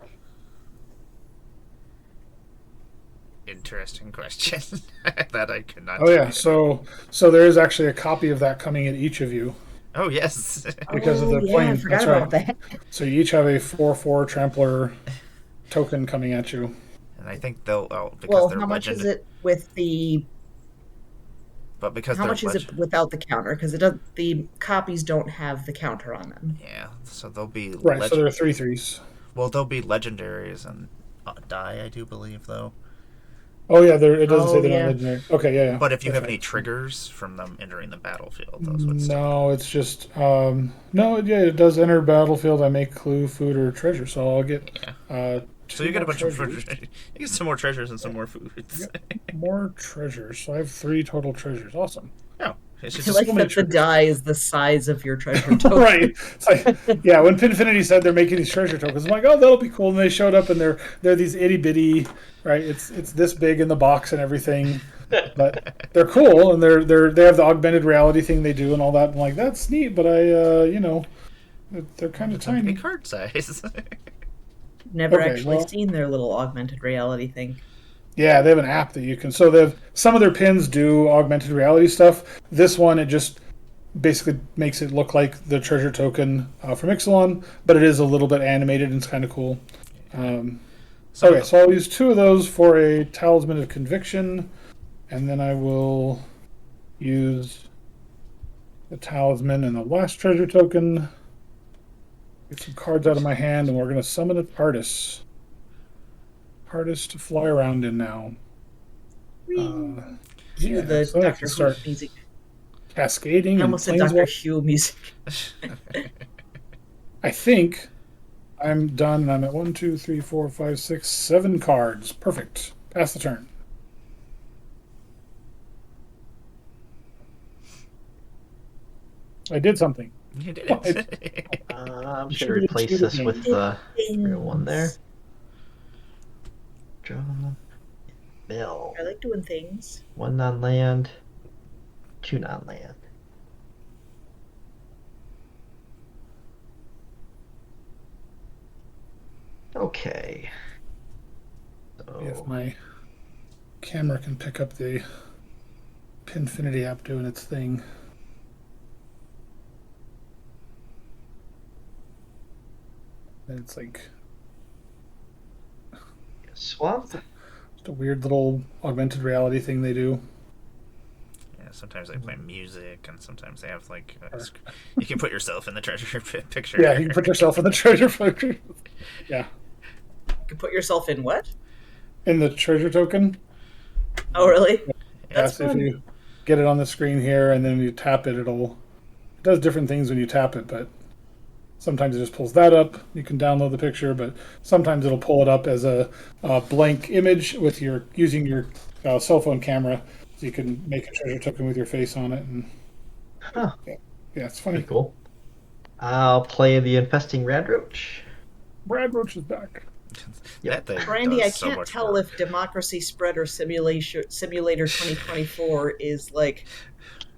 Interesting question that I could not.
Oh yeah,
tell you.
so there is actually a copy of that coming at each of you
Oh yes.
because of the
yeah,
plane.
I forgot
That's
about
right.
that.
So you each have a 4/4 trampler token coming at you.
And I think they'll because
Well,
they're
how much
legend.
is it with the?
But because
How
they're
much is it without the counter? Because it does. The copies don't have the counter on them.
Yeah, so they'll be
Right. So there are 3/3s.
Well, they'll be legendaries and die, I do believe, though.
Oh yeah, it doesn't say
Oh,
they're
yeah.
not legendary. Okay, yeah.
But if you
That's
have
right.
any triggers from them entering the battlefield, those would still.
No, it's just no. Yeah, it does enter battlefield. I make clue, food, or treasure. So I'll get.
So you get a bunch
treasures.
of you get some more treasures and some more foods.
More treasures. So I have 3 total treasures. Awesome.
No, it's
I
just
like
many
that the
triggers.
die is the size of your treasure token.
Right. It's like, yeah, when Pinfinity said they're making these treasure tokens, I'm like, oh, that'll be cool. And they showed up, and they're these itty bitty, right? It's this big in the box and everything, but they're cool, and they have the augmented reality thing they do and all that. I'm like, that's neat, but they're kind of
it's a big
tiny.
card size.
Never
Okay,
actually
well-
seen their little augmented reality thing.
Yeah, they have an app that you can. So they've some of their pins do augmented reality stuff. This one, it just basically makes it look like the treasure token from Ixalan, but it is a little bit animated and it's kind of cool. Okay, so I'll use 2 of those for a Talisman of Conviction, and then I will use the Talisman and the last treasure token. Get some cards out of my hand, and we're going to summon a TARDIS. TARDIS to fly around in now.
Cue the
so I
Doctor
can
Who
start
music.
cascading
I
and
almost said Doctor
planeswalk.
Who music.
I think I'm done. I'm at 1, 2, 3, 4, 5, 6, 7 cards. Perfect. Pass the turn. I did something.
You did it.
I'm just going to replace this with the real one there. Draw mill.
I like doing things.
1 non-land, 2 non-land. Okay. So,
If my camera can pick up the Pinfinity app doing its thing. And it's like
swamp.
just a weird little augmented reality thing they do.
Yeah, sometimes they play music, and sometimes they have like you can put yourself in the treasure picture.
Yeah, you can put yourself in the treasure picture. Yeah.
You can put yourself in what?
In the treasure token.
Oh, really?
Yes, if you get it on the screen here and then you tap it, it does different things when you tap it, but sometimes it just pulls that up. You can download the picture, but sometimes it'll pull it up as a blank image with using your cell phone camera, so you can make a treasure token with your face on it. And yeah, it's funny.
Pretty cool. I'll play the Infesting Radroach.
Brad Roach is back.
That thing
Brandy, I
does so
can't
much
tell
work.
if Democracy Spreader Simulator 2024 is like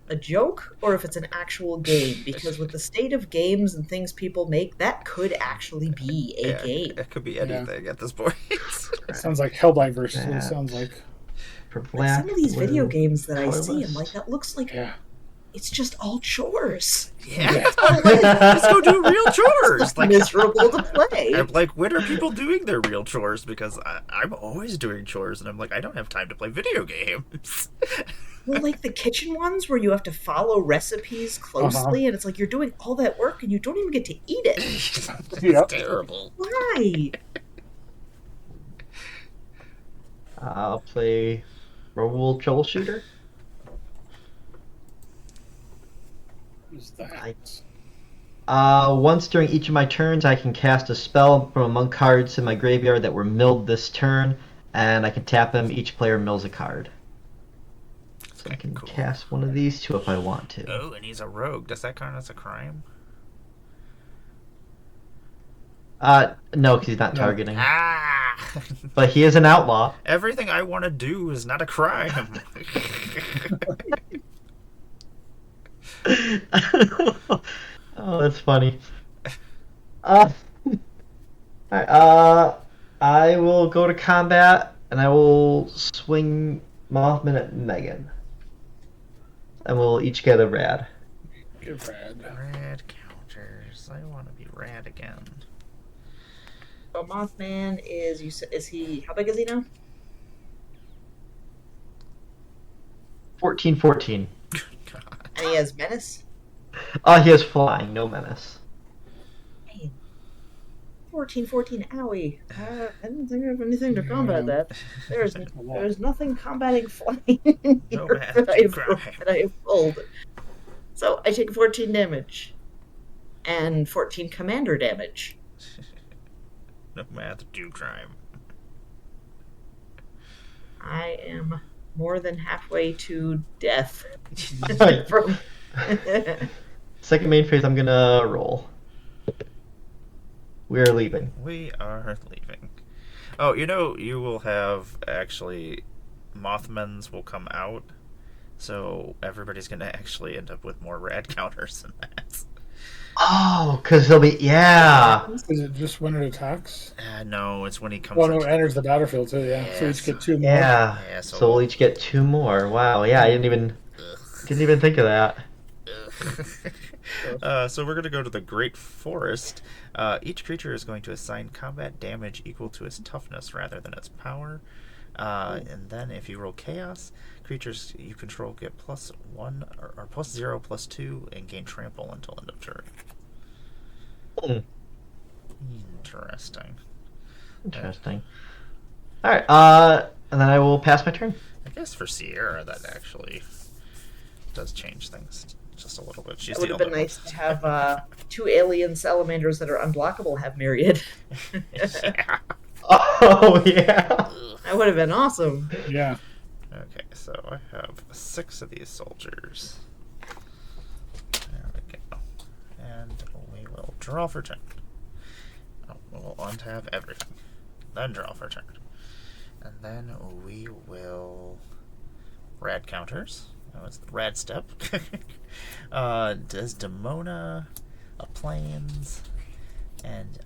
a joke or if it's an actual game, because with the state of games and things people make, that could actually be a game.
It could be anything at this point.
It sounds like Helldivers is what it sounds like.
For
Like
black,
some of these video
blue,
games that I see, I'm
colorless.
like, that looks like
Yeah.
it's just all chores.
Yeah. Let's go do real chores. Like,
Miserable to play.
I'm like, when are people doing their real chores? Because I'm always doing chores, and I'm like, I don't have time to play video games.
Well, like the kitchen ones where you have to follow recipes closely, and it's like you're doing all that work and you don't even get to eat it.
It's
Yep.
terrible.
Why?
I'll play Roll Troubleshooter.
Who's that?
Once during each of my turns, I can cast a spell from among cards in my graveyard that were milled this turn, and I can tap them. Each player mills a card. So I can
Cool.
cast one of these two if I want to.
Oh, and he's a rogue. Does that count as a crime?
No, because he's not
No.
targeting.
Ah!
But he is an outlaw.
Everything I want to do is not a crime.
Oh, that's funny. Alright, I will go to combat and I will swing Mothman at Megan. And we'll each get a rad.
Give Brad.
Rad counters. I want to be rad again.
So Mothman is he? How big is he now?
14-14.
God.
And he has menace.
He has flying, no menace.
14, owie. I didn't think of anything to combat that. There's nothing combating flying in
No
here
math
that
to
I have pulled. So I take 14 damage. And 14 commander damage.
No math, do crime.
I am more than halfway to death.
Alright,
From
second main phase, I'm gonna roll. We're leaving.
We are leaving. Oh, you will have actually Mothmans will come out, so everybody's gonna actually end up with more rad counters than that.
Oh, because he'll be, yeah.
Is it just when it attacks?
No, it's when he comes
Well, no,
into
it enters the battlefield too. Yeah, so each
Yes.
get 2 more.
Yeah.
Yeah,
So we'll each get 2 more. Wow. Yeah, I didn't even think of that.
So we're going to go to the Great Forest. Each creature is going to assign combat damage equal to its toughness rather than its power. And then if you roll Chaos, creatures you control get +1 or +0, +2, and gain trample until end of turn.
Hmm.
Interesting.
Interesting. All right. And then I will pass my turn.
I guess for Sierra that actually does change things just a little bit. She's
It would
the
have been
only
nice to have 2 alien salamanders that are unblockable have Myriad.
Yeah.
Oh yeah.
That would have been awesome.
Yeah.
Okay, so I have 6 of these soldiers. There we go. And we will draw for turn. We'll untap everything. Then draw for turn. And then we will rad counters. That was the rad step. Desdemona, a plains, and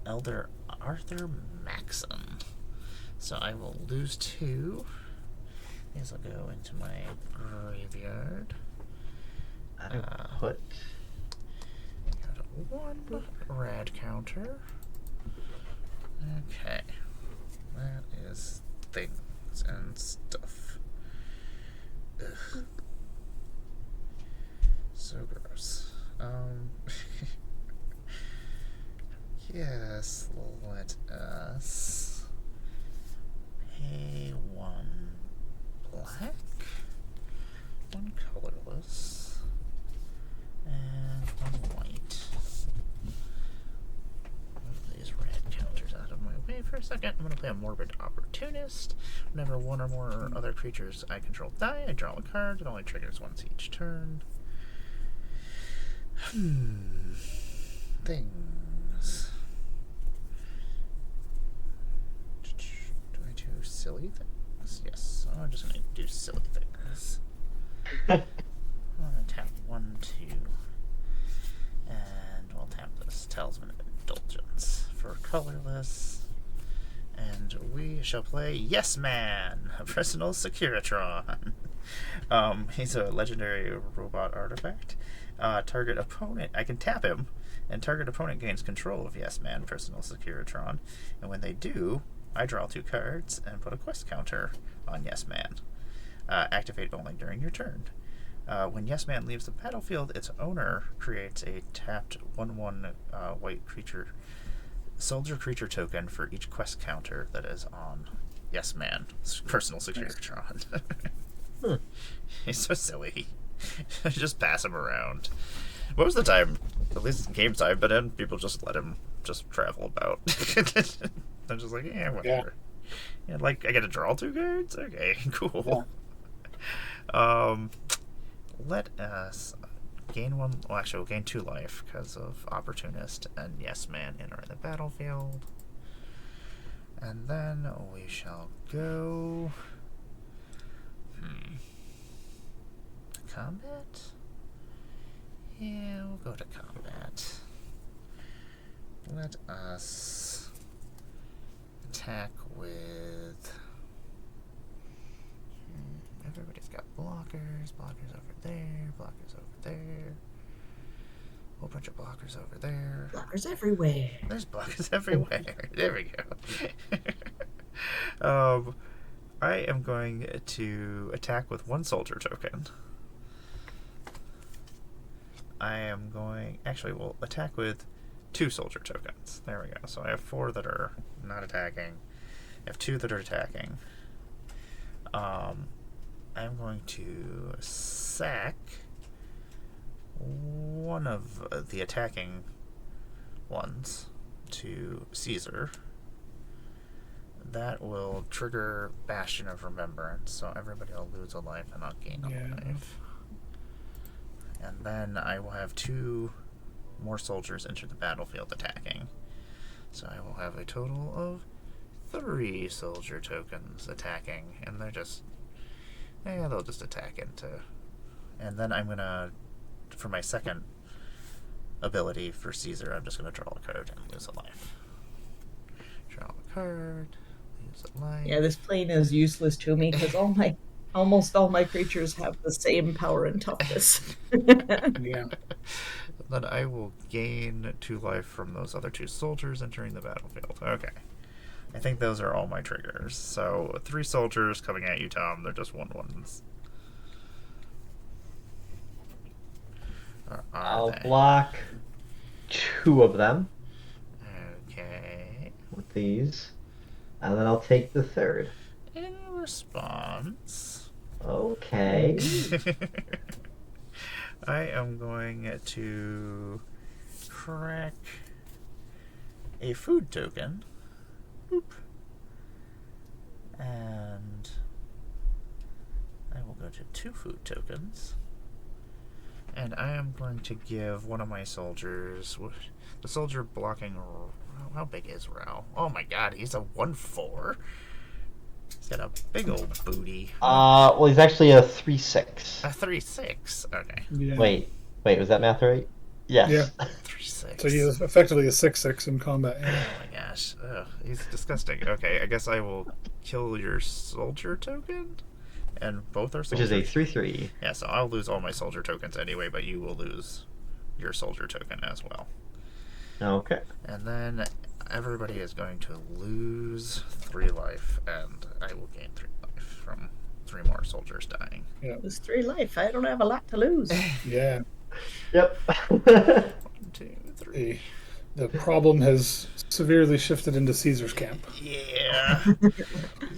Elder Arthur Maxim. So I will lose 2. These will go into my graveyard.
I put.
Got a 1 rad counter. Okay. That is things and stuff. Ugh. So gross. Yes, let us pay 1 black, 1 colorless, and 1 white. Move these red counters out of my way for a second. I'm going to play a Morbid Opportunist. Whenever 1 or more other creatures I control die, I draw a card. It only triggers once each turn. Things. Do I do silly things? Yes. I'm just going to do silly things. I'm going to tap 1, 2. And we'll tap this Talisman of Indulgence for colorless. And we shall play Yes Man, a personal Securitron. He's a legendary robot artifact. Target opponent, I can tap him, and target opponent gains control of Yes Man, personal Securitron. And when they do, I draw 2 cards and put a quest counter on Yes Man. Activate only during your turn. When Yes Man leaves the battlefield, its owner creates a tapped 1/1 white creature soldier creature token for each quest counter that is on Yes Man, personal Securitron. He's so silly. Just pass him around. What was the time, at least games I've been in, people just let him just travel about. I'm just like, yeah, whatever. Yeah, like, I get to draw 2 cards? Okay, cool. Yeah. Let us gain 1, well actually we'll gain 2 life because of Opportunist and Yes Man enter the battlefield. And then we shall go... Combat? Yeah, we'll go to combat. Let us attack with... Everybody's got blockers. Blockers over there. Blockers over there. Whole bunch of blockers over there.
Blockers everywhere.
There's blockers everywhere. There we go. I am going to attack with 1 soldier token. I am going... Actually, we'll attack with 2 soldier tokens. There we go. So I have 4 that are not attacking. I have 2 that are attacking. I'm going to sack 1 of the attacking ones to Caesar. That will trigger Bastion of Remembrance, so everybody will lose a life and not gain a life. And then I will have 2 more soldiers enter the battlefield attacking. So I will have a total of 3 soldier tokens attacking, and they're just... Yeah, they'll just attack into... And then I'm gonna... For my second ability for Caesar, I'm just going to draw a card and lose a life. Draw a card, lose a life.
Yeah, this plane is useless to me because almost all my creatures have the same power and toughness.
Yeah.
Then I will gain 2 life from those other 2 soldiers entering the battlefield. Okay. I think those are all my triggers. So 3 soldiers coming at you, Tom. They're just 1/1s.
I'll block 2 of them
Okay.
with these, and then I'll take the 3rd.
In response,
Okay.
I am going to crack a food token. Boop. And I will go to 2 food tokens. And I am going to give one of my soldiers, the soldier blocking, how big is Rao? Oh my god, he's a 1/4. He's got a big old booty.
Well, he's actually a 3/6.
A 3/6. Okay.
Yeah.
Wait, was that math right? Yes.
Yeah.
3/6.
So he is effectively a 6/6 in combat. Yeah.
Oh my gosh. Ugh, he's disgusting. Okay, I guess I will kill your soldier token? And both are
Which
soldiers.
is a 3/3.
Yeah, so I'll lose all my soldier tokens anyway, but you will lose your soldier token as well.
Okay.
And then everybody is going to lose 3 life, and I will gain 3 life from 3 more soldiers dying.
Lose 3 life. I don't have a lot to lose.
Yeah.
Yep.
1, 2, 3.
The problem has severely shifted into Caesar's camp.
Yeah.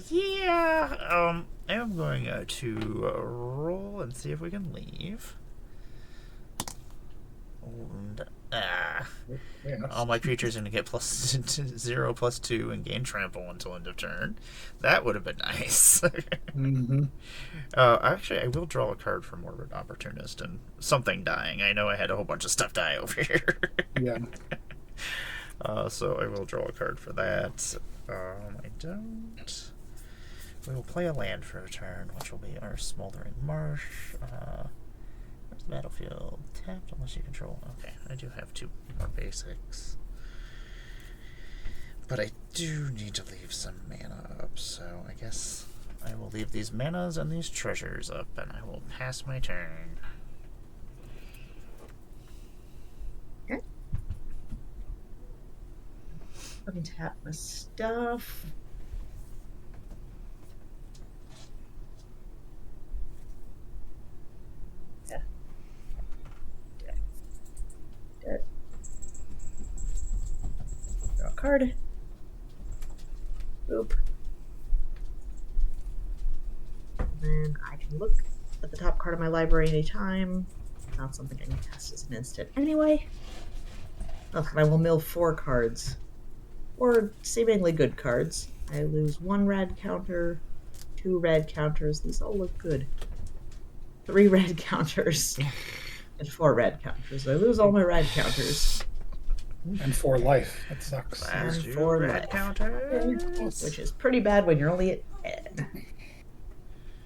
Yeah. I am going to roll and see if we can leave. And,
Yeah.
all my creatures are going to get +0/+2 and gain trample until end of turn. That would have been nice.
Mm-hmm.
Actually, I will draw a card for Morbid Opportunist and something dying. I know I had a whole bunch of stuff die over here.
Yeah.
So I will draw a card for that. I don't. We will play a land for a turn, which will be our Smoldering Marsh. Where's the battlefield? Tapped unless you control. Okay, I do have 2 more basics. But I do need to leave some mana up, so I guess I will leave these manas and these treasures up, and I will pass my turn.
Okay. Untap my stuff. Draw a card. Boop. Then I can look at the top card of my library anytime. Not something I can cast as an instant anyway. Oh, and I will mill 4 cards. Or seemingly good cards. I lose 1 red counter, 2 red counters. These all look good. 3 red counters. And 4 red counters. I lose all my red counters.
And 4 life. That sucks.
Last
And
2
4
red
life.
counters.
Which is pretty bad when you're only at 10.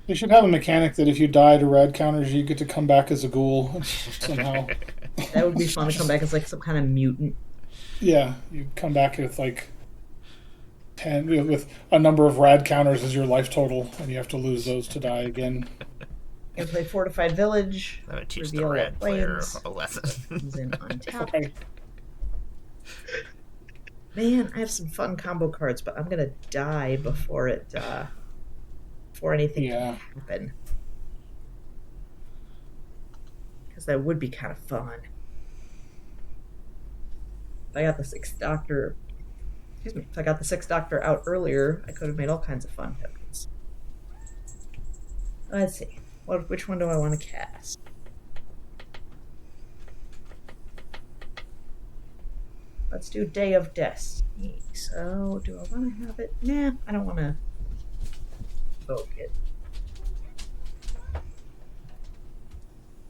You should have a mechanic that if you die to red counters, you get to come back as a ghoul somehow.
That would be fun to come back as like some kind of mutant.
Yeah, you come back with like 10 with a number of rad counters as your life total, and you have to lose those to die again.
And play Fortified Village.
That would teach the
Reveal
red player
planes.
a lesson.
Comes in untap.
Okay.
Man, I have some fun combo cards, but I'm gonna die before it before anything
Yeah.
can happen. Because that would be kind of fun. If I got the Sixth Doctor, if I got the Sixth Doctor out earlier, I could have made all kinds of fun tokens. Let's see. Which one do I want to cast? Let's do Day of Destiny. So, do I want to have it? Nah, I don't want to invoke it.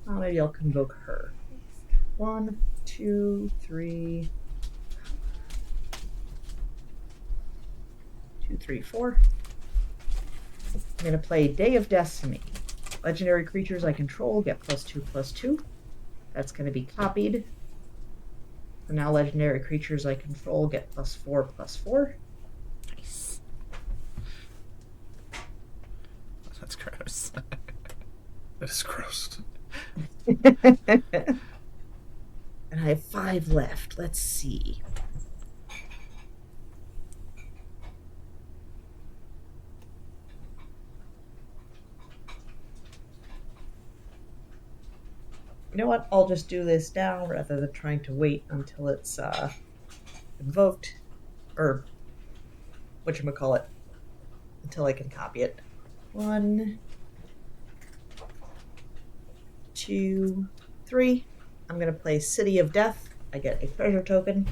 Oh, maybe I'll convoke her. 1, 2, 3. 2, 3, 4. I'm going to play Day of Destiny. Legendary creatures I control get +2/+2. That's going to be copied. For now, legendary creatures I control get +4/+4.
Nice. That's gross.
That is gross.
And I have 5 left. Let's see. You know what? I'll just do this now rather than trying to wait until it's invoked. Or whatchamacallit. Until I can copy it. 1, 2, 3. I'm going to play City of Death. I get a treasure token.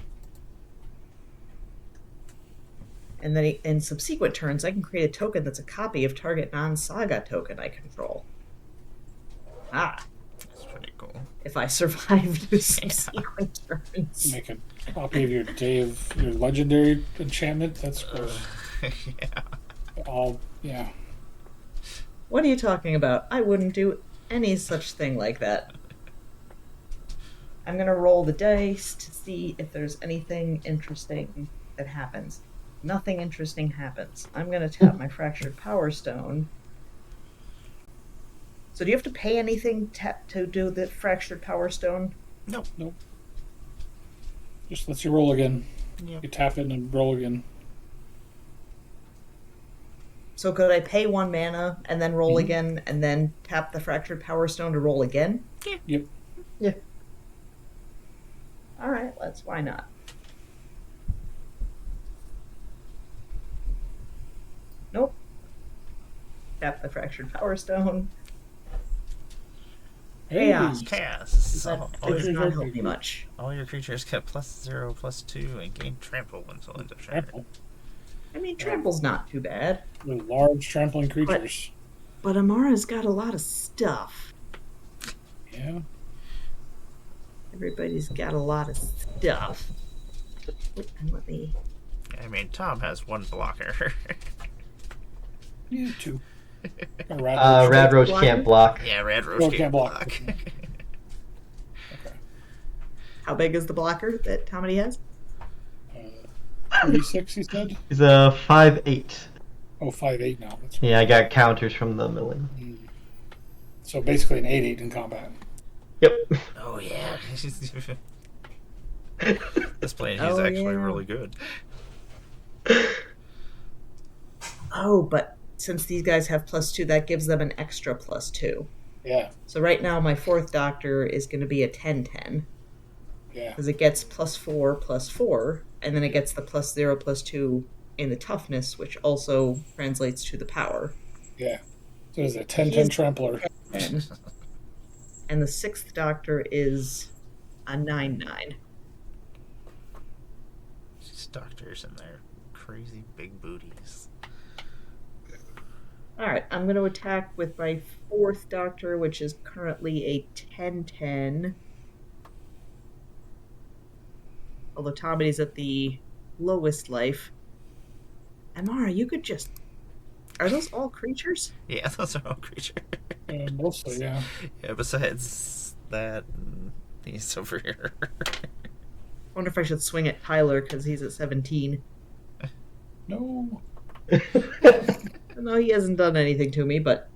And then in subsequent turns, I can create a token that's a copy of target non-saga token I control. Ah.
That's pretty cool.
If I survive the subsequent turns.
Make a copy of your your legendary enchantment. That's gross.
Yeah.
Yeah.
What are you talking about? I wouldn't do any such thing like that. I'm going to roll the dice to see if there's anything interesting that happens. Nothing interesting happens. I'm going to tap my Fractured Power Stone. So do you have to pay anything to do the Fractured Power Stone?
Nope.
Just lets you roll again.
Yep.
You tap it and then roll again.
So could I pay 1 mana and then roll again and then tap the Fractured Power Stone to roll again?
Yep.
Yeah.
Alright, why not? Nope. Tap the Fractured Power Stone.
Hey.
Chaos.
That
So
does not help me much.
all your creatures get +0/+2 and gain trample until end of turn.
Trample.
I mean, trample's not too bad.
With large trampling creatures.
But Amara's got a lot of stuff.
Yeah.
Everybody's got a lot of stuff. And let me...
I mean, Tom has 1 blocker.
Yeah, 2.
Radroach can't block.
Yeah, Red Rose
Oh,
can't
can't block.
block.
Okay.
How big is the blocker that Tommy has?
36, he said?
He's a 5/8.
Oh, 5/8 now. That's right.
Yeah, I got counters from the milling.
So basically an 8/8 in combat.
Yep.
Oh yeah. This plane, he's
Oh,
actually
yeah.
really good.
Oh, but since these guys have +2, that gives them an extra +2.
Yeah.
So right now my 4th Doctor is going to be a 10/10.
Yeah.
Because it gets +4/+4, and then it gets the +0/+2 in the toughness, which also translates to the power.
Yeah. So it's a 10/10 trampler.
And the 6th Doctor is a 9/9.
These doctors and their crazy big booties.
Alright, I'm going to attack with my 4th Doctor, which is currently a 10/10. Although Tommy's at the lowest life. Amara, you could just... Are those all creatures?
Yeah, those are all creatures.
Mostly, yeah.
Yeah, besides that, he's over here.
I wonder if I should swing at Tyler because he's at 17.
No.
No, he hasn't done anything to me, but...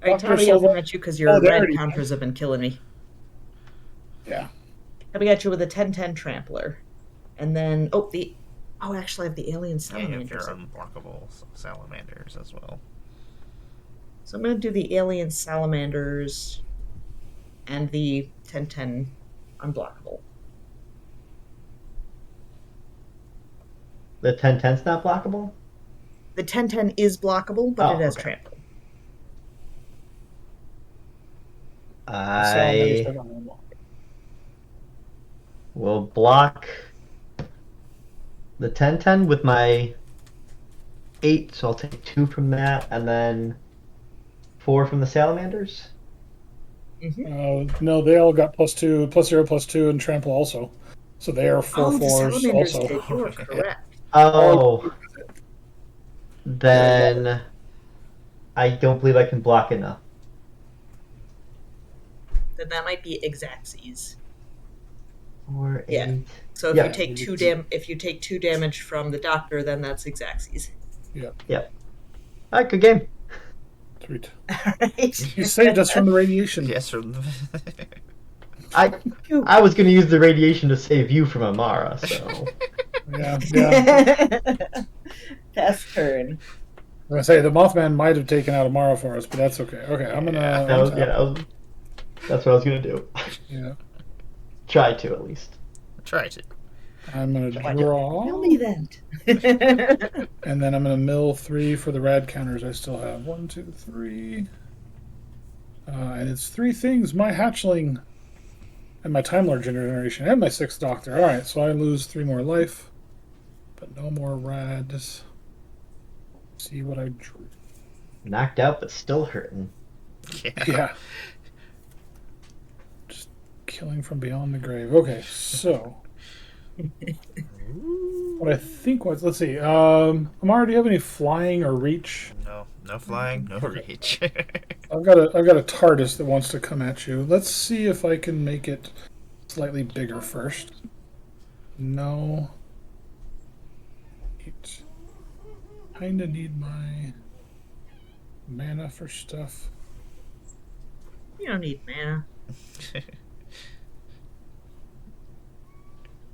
Alright,
Doctor
Tommy,
Silver-
I'll come at you because your
Oh, there
red
he is.
counters have been killing me.
Yeah.
Coming at you with a 10/10 Trampler. And then... Oh, actually, I have the Alien
Yeah, you have your
Salamanders.
unblockable salamanders as well.
So I'm going to do the Alien Salamanders and the 10/10 Unblockable.
The 10/10's not blockable?
The 10/10 is blockable, but
Oh,
it has
okay.
Trample.
I will block the 10/10 with my 8, so I'll take 2 from that, and then 4 from the salamanders.
No, they all got +2, +0/+2, and trample also. So they are 4
Oh, the
4s
Salamanders
also.
did. You are correct.
Oh, then I don't believe I can block enough.
Then that might be Exacxes.
4,
Yeah.
8.
So if
Yeah.
you take 2 damage from the doctor, then that's exactsies.
Yeah.
All right, good game.
Sweet.
All right.
You saved us from the radiation.
Yes, from
I was going to use the radiation to save you from Amara, so.
Yeah.
Pass turn.
I'm gonna say the Mothman might have taken out Amara for us, but that's okay. Okay, I'm gonna.
That's what I was going to do.
Yeah.
Try to, at least.
Try to.
I'm gonna
Tell
draw,
me that.
and then I'm gonna mill 3 for the rad counters I still have. 1, 2, 3. And it's 3 things: my hatchling, and my Time Lord generation, and my 6th Doctor. All right, so I lose 3 more life, but no more rads. See what I drew.
Knocked out, but still hurting.
Yeah. Just killing from beyond the grave. Okay, so what I think was, let's see. Amara, do you have any flying or reach?
No flying, no reach.
I've got a TARDIS that wants to come at you. Let's see if I can make it slightly bigger first. No. Kinda need my mana for stuff.
You don't need mana.
I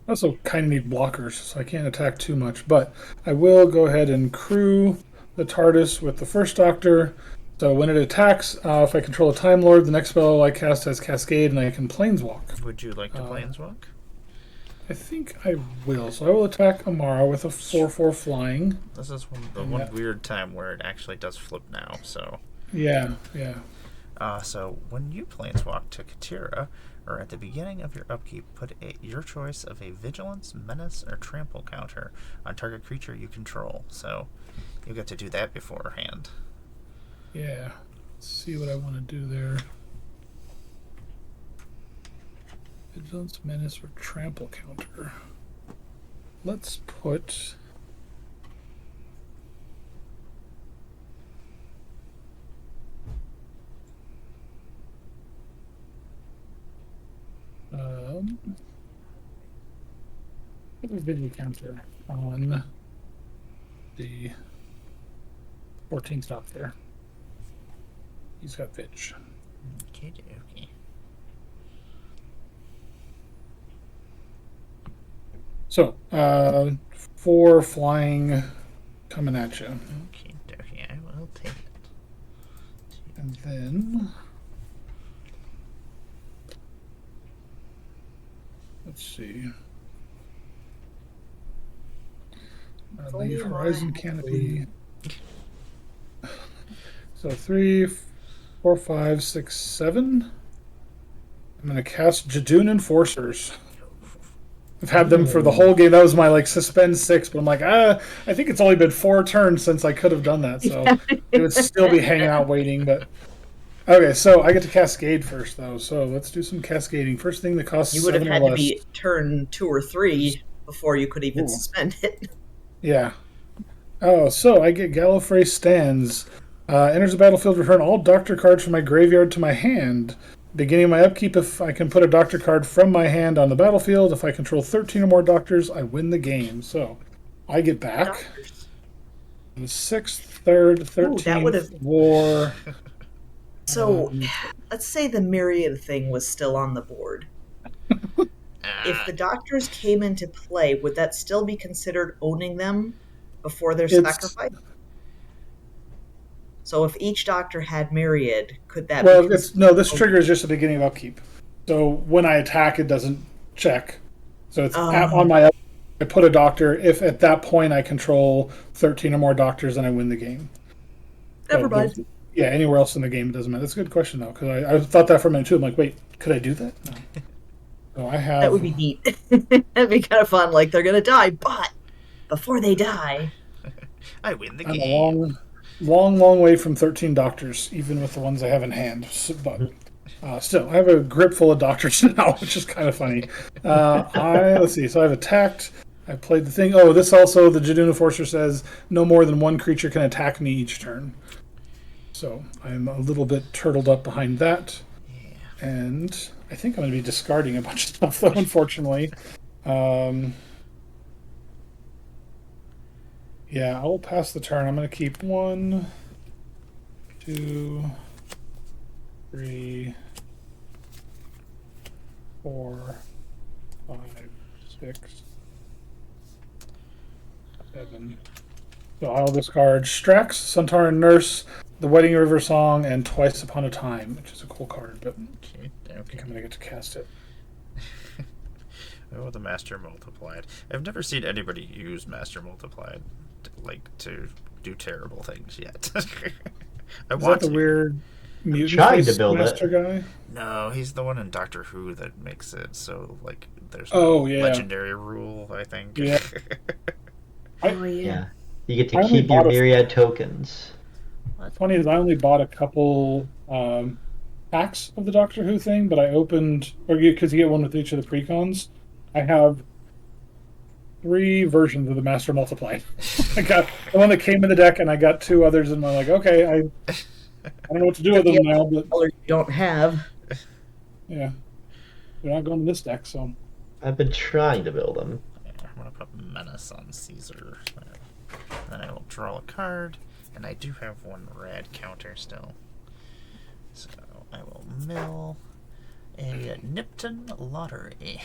also kind of need blockers, so I can't attack too much. But I will go ahead and crew the TARDIS with the 1st Doctor. So when it attacks, if I control a Time Lord, the next spell I cast has Cascade, and I can Planeswalk.
Would you like to planeswalk?
I think I will. So I will attack Amara with a 4/4 flying.
This is one weird time where it actually does flip now. So
Yeah.
so when you planeswalk to Katira, or at the beginning of your upkeep, put your choice of a Vigilance, Menace, or Trample counter on target creature you control. So you get to do that beforehand.
Yeah. Let's see what I want to do there. Vigilance, Menace, or Trample counter. Let's put... put a Vigil counter on the 14th Doctor. He's got Vitch.
Okay.
So, 4 flying coming at you.
Okay, I will take it.
And then... let's see. Leave Horizon Canopy. So 3, 4, 5, 6, 7. I'm going to cast Jadoon Enforcers. I've had them for the whole game. That was my suspend 6, but I'm like, I think it's only been 4 turns since I could have done that, so it would still be hanging out waiting. But okay, so I get to Cascade first, though. So let's do some cascading. First thing that costs 7 or less.
You would have had to be turn 2 or 3 before you could even suspend it.
Yeah. Oh, so I get Gallifrey Stands. Enters the battlefield, return all Doctor cards from my graveyard to my hand. Beginning my upkeep, if I can put a Doctor card from my hand on the battlefield, if I control 13 or more Doctors, I win the game. So I get back the 6th, 3rd, 13th, War.
So let's say the Myriad thing was still on the board. If the Doctors came into play, would that still be considered owning them before their sacrifice? So if each Doctor had Myriad, could that be...
this trigger is just the beginning of upkeep. So when I attack, it doesn't check. So it's on my upkeep, I put a Doctor. If at that point I control 13 or more Doctors, then I win the game.
Never mind.
Yeah, anywhere else in the game, it doesn't matter. That's a good question, though, because I thought that for a minute, too. I'm like, wait, could I do that? No. So I have...
That would be neat. That'd be kind of fun. Like, they're going to die, but before they die...
I win the
I'm
game.
a long way from 13 Doctors, even with the ones I have in hand. But still, I have a grip full of Doctors now, which is kind of funny. Let's see. So I've attacked. I played the thing. Oh, this also, the Jadoon Enforcer says, no more than one creature can attack me each turn. So I'm a little bit turtled up behind that. And I think I'm going to be discarding a bunch of stuff, though, unfortunately. Yeah, I'll pass the turn. I'm going to keep 1, 2, 3, 4, 5, 6, 7. So I'll discard Strax, Centaur and Nurse, the Wedding River Song, and Twice Upon a Time, which is a cool card, but
Okay.
I think I'm going to get to cast it.
Oh, the Master Multiplied. I've never seen anybody use Master Multiplied to do terrible things yet. I
Is
want
that the
to.
weird mutant
Trying to
face
build
master guy?
No, he's the one in Doctor Who that makes it so there's
Oh,
no
yeah.
legendary rule, I think.
Yeah.
Oh
Yeah. You get
I
to
only
keep your
bought a-
myriad tokens.
What's funny is I only bought a couple packs of the Doctor Who thing, but I opened, because you get one with each of the precons. I have 3 versions of the Master Multiply. I got the one that came in the deck, and I got 2 others, and I'm like, okay, I don't know what to do with them now, but
Color you don't have.
yeah, they're not going to this deck, so
I've been trying to build them.
I'm gonna put Menace on Caesar. Then I will draw a card, and I do have 1 red counter still. So I will mill a Nipton Lottery.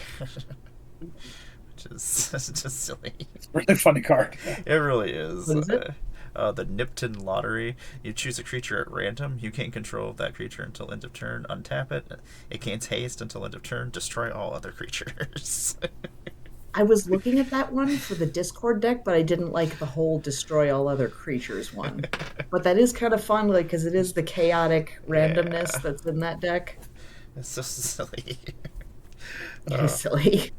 Which is just silly.
it's a really funny card.
It really is.
What is it?
The Nipton Lottery. You choose a creature at random. You gain control of that creature until end of turn. Untap it. It gains haste until end of turn. Destroy all other creatures.
I was looking at that one for the Discord deck, but I didn't like the whole destroy all other creatures one. But that is kind of fun, because it is the chaotic randomness that's in that deck.
It's so silly.
It is silly.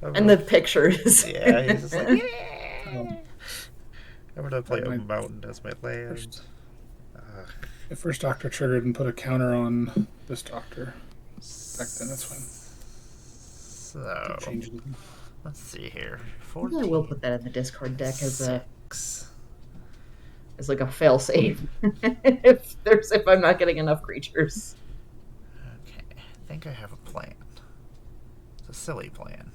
I'm
And the pictures.
Yeah, he's just like, yeah. I'm gonna play a mountain as my land.
The first Doctor triggered and put a counter on this Doctor. Back then, that's fine.
So
Changes.
let's see here.
Maybe I will put that in the Discord deck as a
6.
like a fail safe if I'm not getting enough creatures.
Okay, I think I have a plan. It's a silly plan.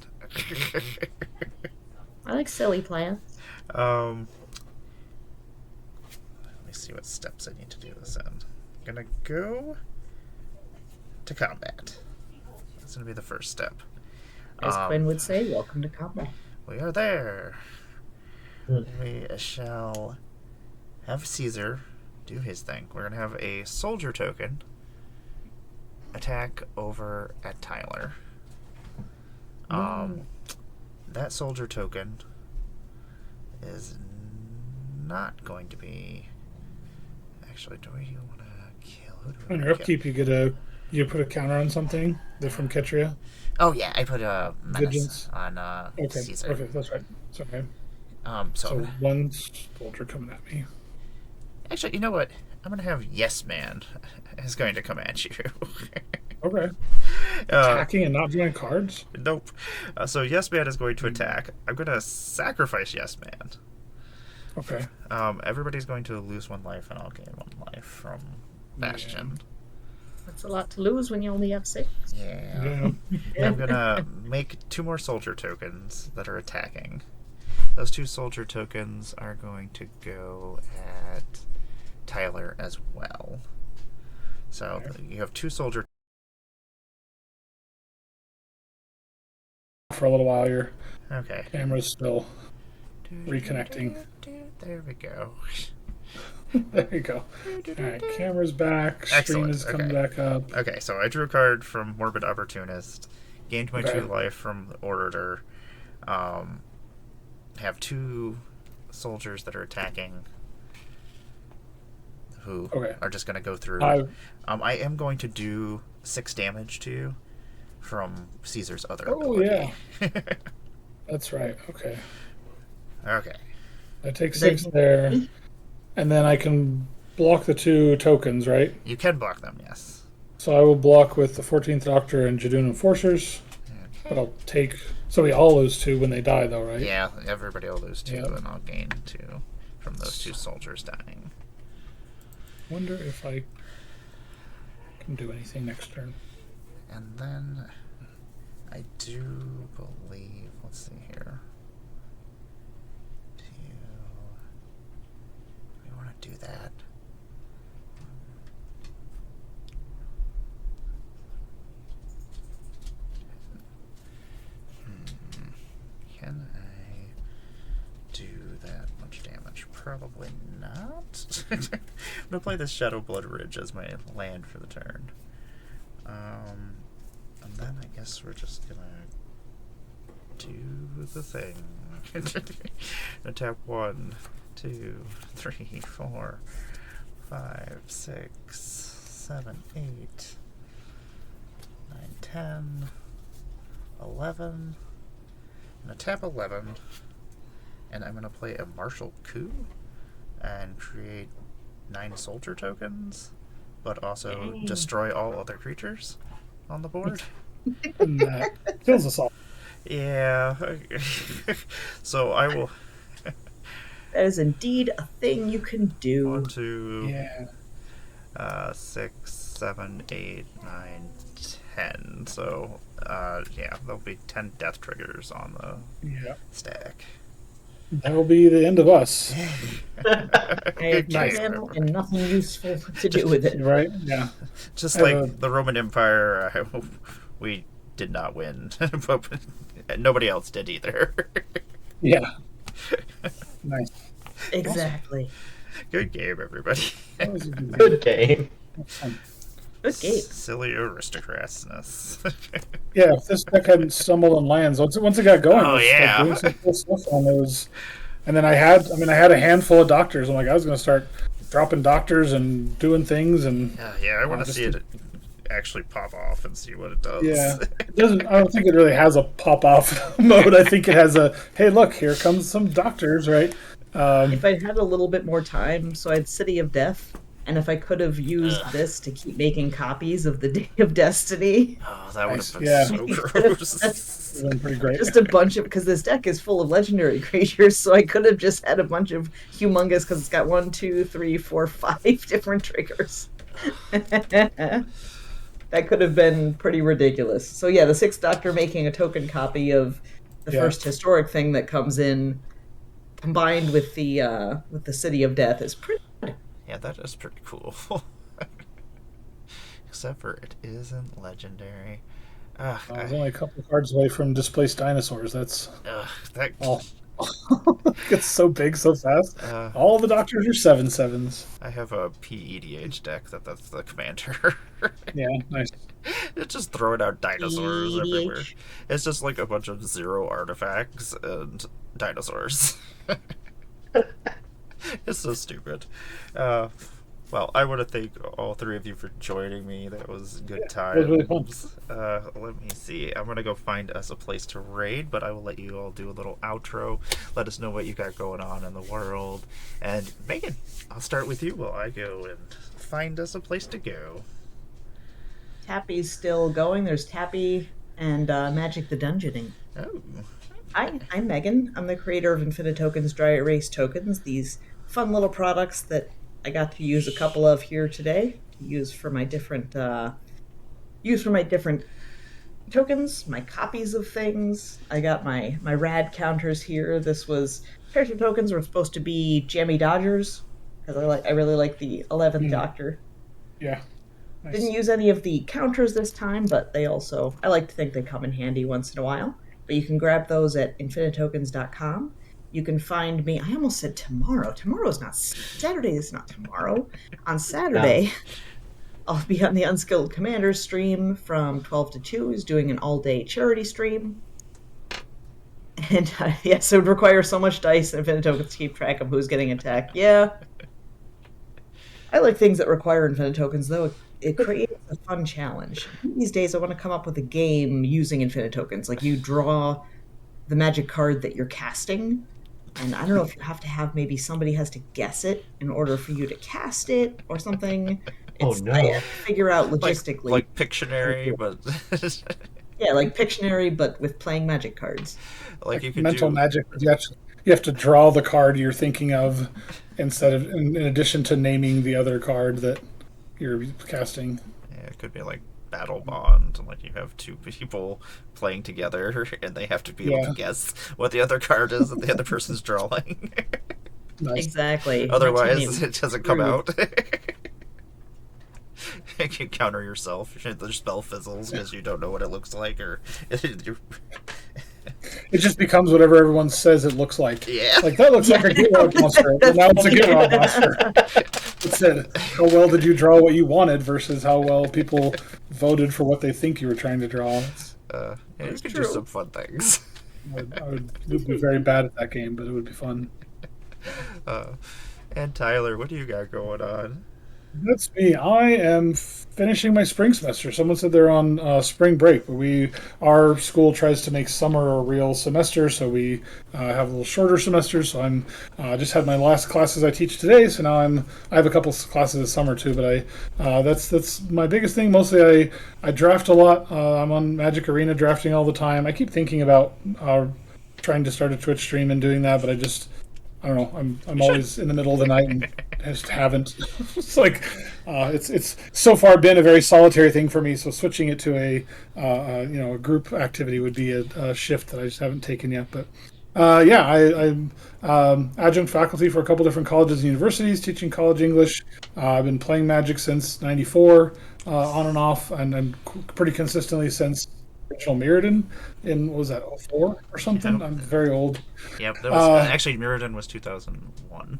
I like silly plans.
Let me see what steps I need to do this in. I'm gonna go to combat. That's gonna be the first step.
As Quinn would say, welcome to combat.
We are there. We shall have Caesar do his thing. We're gonna have a soldier token attack over at Tyler. That soldier token is not going to be. Actually, do we want to kill? Who do we
On
wanna
your
kill?
upkeep, you put a counter on something. They're from Ketria.
Oh yeah, I put a menace
Vigilance.
on
Okay,
Caesar.
okay, that's right. It's okay.
So
So one soldier coming at me.
actually, you know what? I'm gonna have Yes Man is going to come at you.
Okay.
uh,
Attacking and not drawing cards?
Nope. So Yes Man is going to attack. I'm going to sacrifice Yes Man.
Okay.
Everybody's going to lose 1 life, and I'll gain 1 life from Bastion.
That's a lot to lose when you only have 6.
Yeah.
Yeah.
I'm going to make 2 more soldier tokens that are attacking. Those 2 soldier tokens are going to go at Tyler as well. So you have 2 soldier.
For a little while, your
Okay.
camera's still reconnecting.
There we go.
There you go. Alright, camera's back. Stream
Excellent,
is coming
okay.
back up.
Okay, so I drew a card from Morbid Opportunist, gained my
Okay.
2 life from the Orator, have 2 soldiers that are attacking who
Okay.
are just going to go through. I am going to do 6 damage to you from Caesar's other ability.
Yeah. That's right. Okay.
Okay.
I take 6 there. And then I can block the 2 tokens, right?
You can block them, yes.
So I will block with the 14th Doctor and Jadun Enforcers. But I'll take... So we all lose 2 when they die, though, right?
Yeah, everybody will lose 2,
Yep.
and I'll gain 2 from those 2 soldiers dying.
Wonder if I can do anything next turn.
And then I do believe, let's see here. We want to do that. Can I do that much damage? Probably not. I'm gonna play this Shadowblood Ridge as my land for the turn. And then I guess we're just gonna do the thing. Gonna tap 1, 2, 3, 4, 5, 6, 7, 8, 9, 10, 11. I'm gonna tap 11, and I'm gonna play a martial coup and create 9 soldier tokens, but also destroy all other creatures on the board.
And that kills us all.
Yeah. So I will.
That is indeed a thing you can do.
1, 2,
Yeah.
6, 7, 8, 9, 10. So, yeah, there'll be 10 death triggers on the
Yeah.
stack.
That will be the end of us.
I have
Nice.
and nothing useful to do with it.
Right? Yeah.
Just
I
like
have
the Roman Empire, we did not win, but nobody else did either.
Yeah. Nice.
Exactly.
Good game, everybody.
That was a good game.
Good game.
Good game.
Silly aristocratsness.
Yeah, if this deck hadn't stumbled on lands, once it got going,
Oh,
it was
yeah.
like doing some cool stuff on those. And then I had a handful of doctors. I'm like, I was going to start dropping doctors and doing things, and
Yeah, I want to
just
see it actually pop off and see what it does.
yeah, it doesn't. I don't think it really has a pop off mode. I think it has a hey, look, here comes some doctors, right?
If I had a little bit more time, so I had City of Death, and if I could have used this to keep making copies of the Day of Destiny,
Oh, that would have been
Yeah.
so gross.
It's been pretty great.
just a bunch of, because this deck is full of legendary creatures, so I could have just had a bunch of humongous, because it's got 1, 2, 3, 4, 5 different triggers. That could have been pretty ridiculous. So yeah, the 6th Doctor making a token copy of the
Yeah.
first historic thing that comes in, combined with the City of Death, is pretty good.
Yeah, that is pretty cool. Except for it isn't legendary. Ugh,
I was only a couple of cards away from displaced dinosaurs. That's
that.
all. It's so big so fast.
Uh,
All the doctors are 7/7s.
I have a PEDH deck that's the commander.
Yeah, nice.
It's just throwing out dinosaurs
PEDH.
everywhere. It's just like a bunch of 0 artifacts and dinosaurs. It's so stupid. Well, I want to thank all 3 of you for joining me. That was good
it was really fun.
times. Let me see. I'm gonna go find us a place to raid, but I will let you all do a little outro. Let us know what you got going on in the world. And Megan, I'll start with you while I go and find us a place to go.
Tappy's still going. There's Tappy and Magic the Dungeoning.
Oh,
Hi, I'm Megan. I'm the creator of Infinite Tokens Dry Erase Tokens, these fun little products that I got to use a couple of here today to use for my different tokens, my copies of things. I got my rad counters here. This was character tokens were supposed to be Jammy Dodgers because I really like the 11th Doctor.
Yeah. Nice.
Didn't use any of the counters this time, but they also, I like to think they come in handy once in a while. But you can grab those at infinitetokens.com. You can find me, I almost said tomorrow. Tomorrow's not, Saturday is not tomorrow. On Saturday, I'll be on the Unskilled Commander stream from 12 to 2. He's doing an all-day charity stream. And yes, it would require so much dice and Infinite Tokens to keep track of who's getting attacked. Yeah. I like things that require Infinite Tokens, though. It creates a fun challenge. These days, I want to come up with a game using Infinite Tokens. Like, you draw the magic card that you're casting, and I don't know if you have to have, maybe somebody has to guess it in order for you to cast it or something.
Oh,
It's,
no.
I have to figure out logistically.
like Pictionary, but
Yeah, like Pictionary, but with playing magic cards.
like you could
mental
do.
magic. You have to draw the card you're thinking of instead of in addition to naming the other card that you're casting.
Yeah, it could be like battle bond. Like you have two people playing together, and they have to be able to guess what the other card is that the other person's drawing.
Nice.
Exactly.
Otherwise, it doesn't come
Rude.
out. You can counter yourself. The spell fizzles because you don't know what it looks like, or
It just becomes whatever everyone says it looks like.
Yeah.
Like, that looks like a Gitrog monster. Well, now it's a Gitrog monster. It's it. How well did you draw what you wanted versus how well people voted for what they think you were trying to draw.
yeah, you
That's
can
true.
do some fun things.
I would be very bad at that game, but it would be fun.
And Tyler, what do you got going on?
That's me. I am finishing my spring semester. Someone said they're on spring break, but our school tries to make summer a real semester, so we have a little shorter semesters. So I'm just had my last classes I teach today, so now I have a couple classes this summer too. But that's my biggest thing. Mostly I draft a lot. I'm on Magic Arena drafting all the time. I keep thinking about trying to start a Twitch stream and doing that, but I don't know. I'm always in the middle of the night and just haven't. It's like it's so far been a very solitary thing for me. So switching it to a group activity would be a shift that I just haven't taken yet. But I'm adjunct faculty for a couple different colleges and universities, teaching college English. I've been playing Magic since '94, on and off, and pretty consistently since original Mirrodin in, what was that, '04 or something?
Yeah.
I'm very old.
Yep, that was actually Mirrodin was 2001.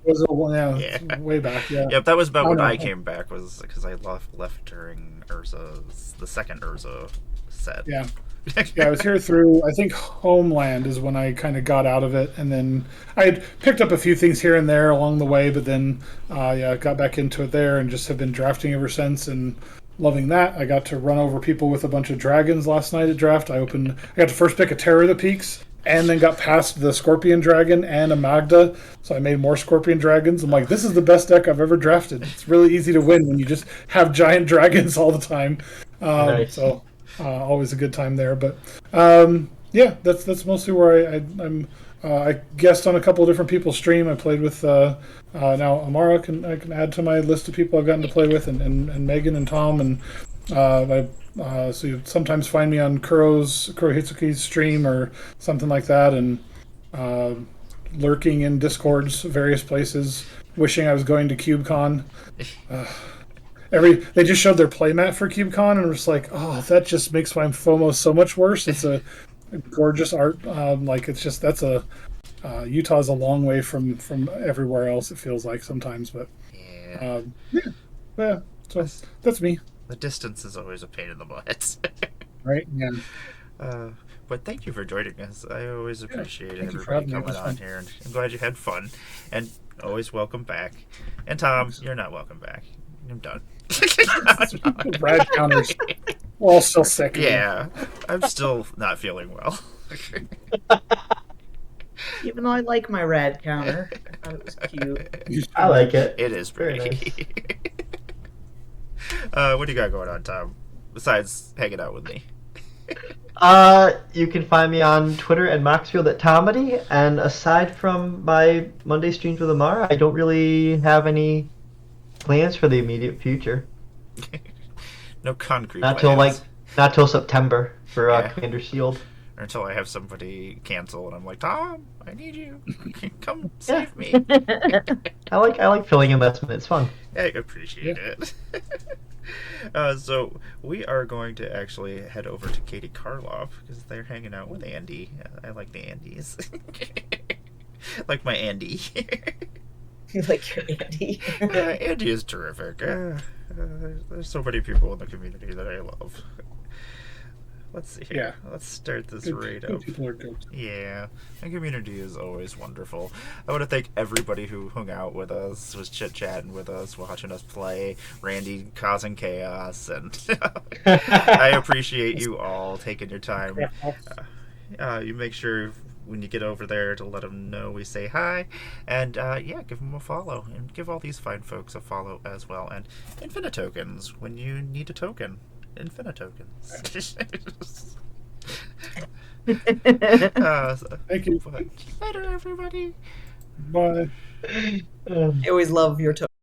Was it,
Yeah.
it's way back, yeah.
Yep, that was about when
no.
I came back. Was because I left during the second Urza set.
Yeah. Yeah, I was here through, I think Homeland is when I kind of got out of it, and then I had picked up a few things here and there along the way, but then got back into it there and just have been drafting ever since and loving that. I got to run over people with a bunch of dragons last night at draft. I got to first pick a Terror of the Peaks, and then got past the Scorpion Dragon and a Magda, so I made more Scorpion Dragons. I'm like, this is the best deck I've ever drafted. It's really easy to win when you just have giant dragons all the time.
Nice.
So always a good time there. But that's mostly where I'm. I guest on a couple of different people's stream. I played with now Amara. I can add to my list of people I've gotten to play with, and Megan and Tom, and so you sometimes find me on Kuro Hitsuki's stream or something like that, and lurking in Discords, various places, wishing I was going to CubeCon. They just showed their playmat for CubeCon, and I'm just like, oh, that just makes my FOMO so much worse. It's a gorgeous art. Utah's a long way from everywhere else. It feels like sometimes, but yeah. So that's me.
The distance is always a pain in the butt.
Right? Yeah.
But thank you for joining us. I always appreciate
thank you for
everybody
having me. It
coming
was
on
fun.
here, and I'm glad you had fun. And always welcome back. And Tom, you're not welcome back. I'm done.
Rad counters. We're all still sick.
Yeah, I'm still not feeling well.
Even though I like my rad counter, I thought it was cute.
I like it.
It is
Very
pretty. What do you got going on, Tom? Besides hanging out with me.
You can find me on Twitter at MoxfieldAtTomedy, and aside from my Monday streams with Amara, I don't really have any plans for the immediate future.
No concrete
Not
plans.
till September for
Yeah.
Commander Shield.
Or until I have somebody cancel and I'm like, Tom, I need you. Come save me.
I like filling investment. It's fun.
I appreciate it. So we are going to actually head over to Katie Karloff because they're hanging out with Andy. I like the Andys. Like my Andy.
You like your Andy.
Andy is terrific. There's so many people in the community that I love. Let's see here.
Yeah.
Let's start this
Good,
raid
good
up.
people are good.
Yeah, the community is always wonderful. I want to thank everybody who hung out with us, was chit-chatting with us, watching us play, Randy causing chaos, and I appreciate you all taking your time. You make sure when you get over there to let them know we say hi, and give them a follow, and give all these fine folks a follow as well, and Infinitokens when you need a token. Infinitokens.
Thank you.
Later, everybody.
Bye.
I always love your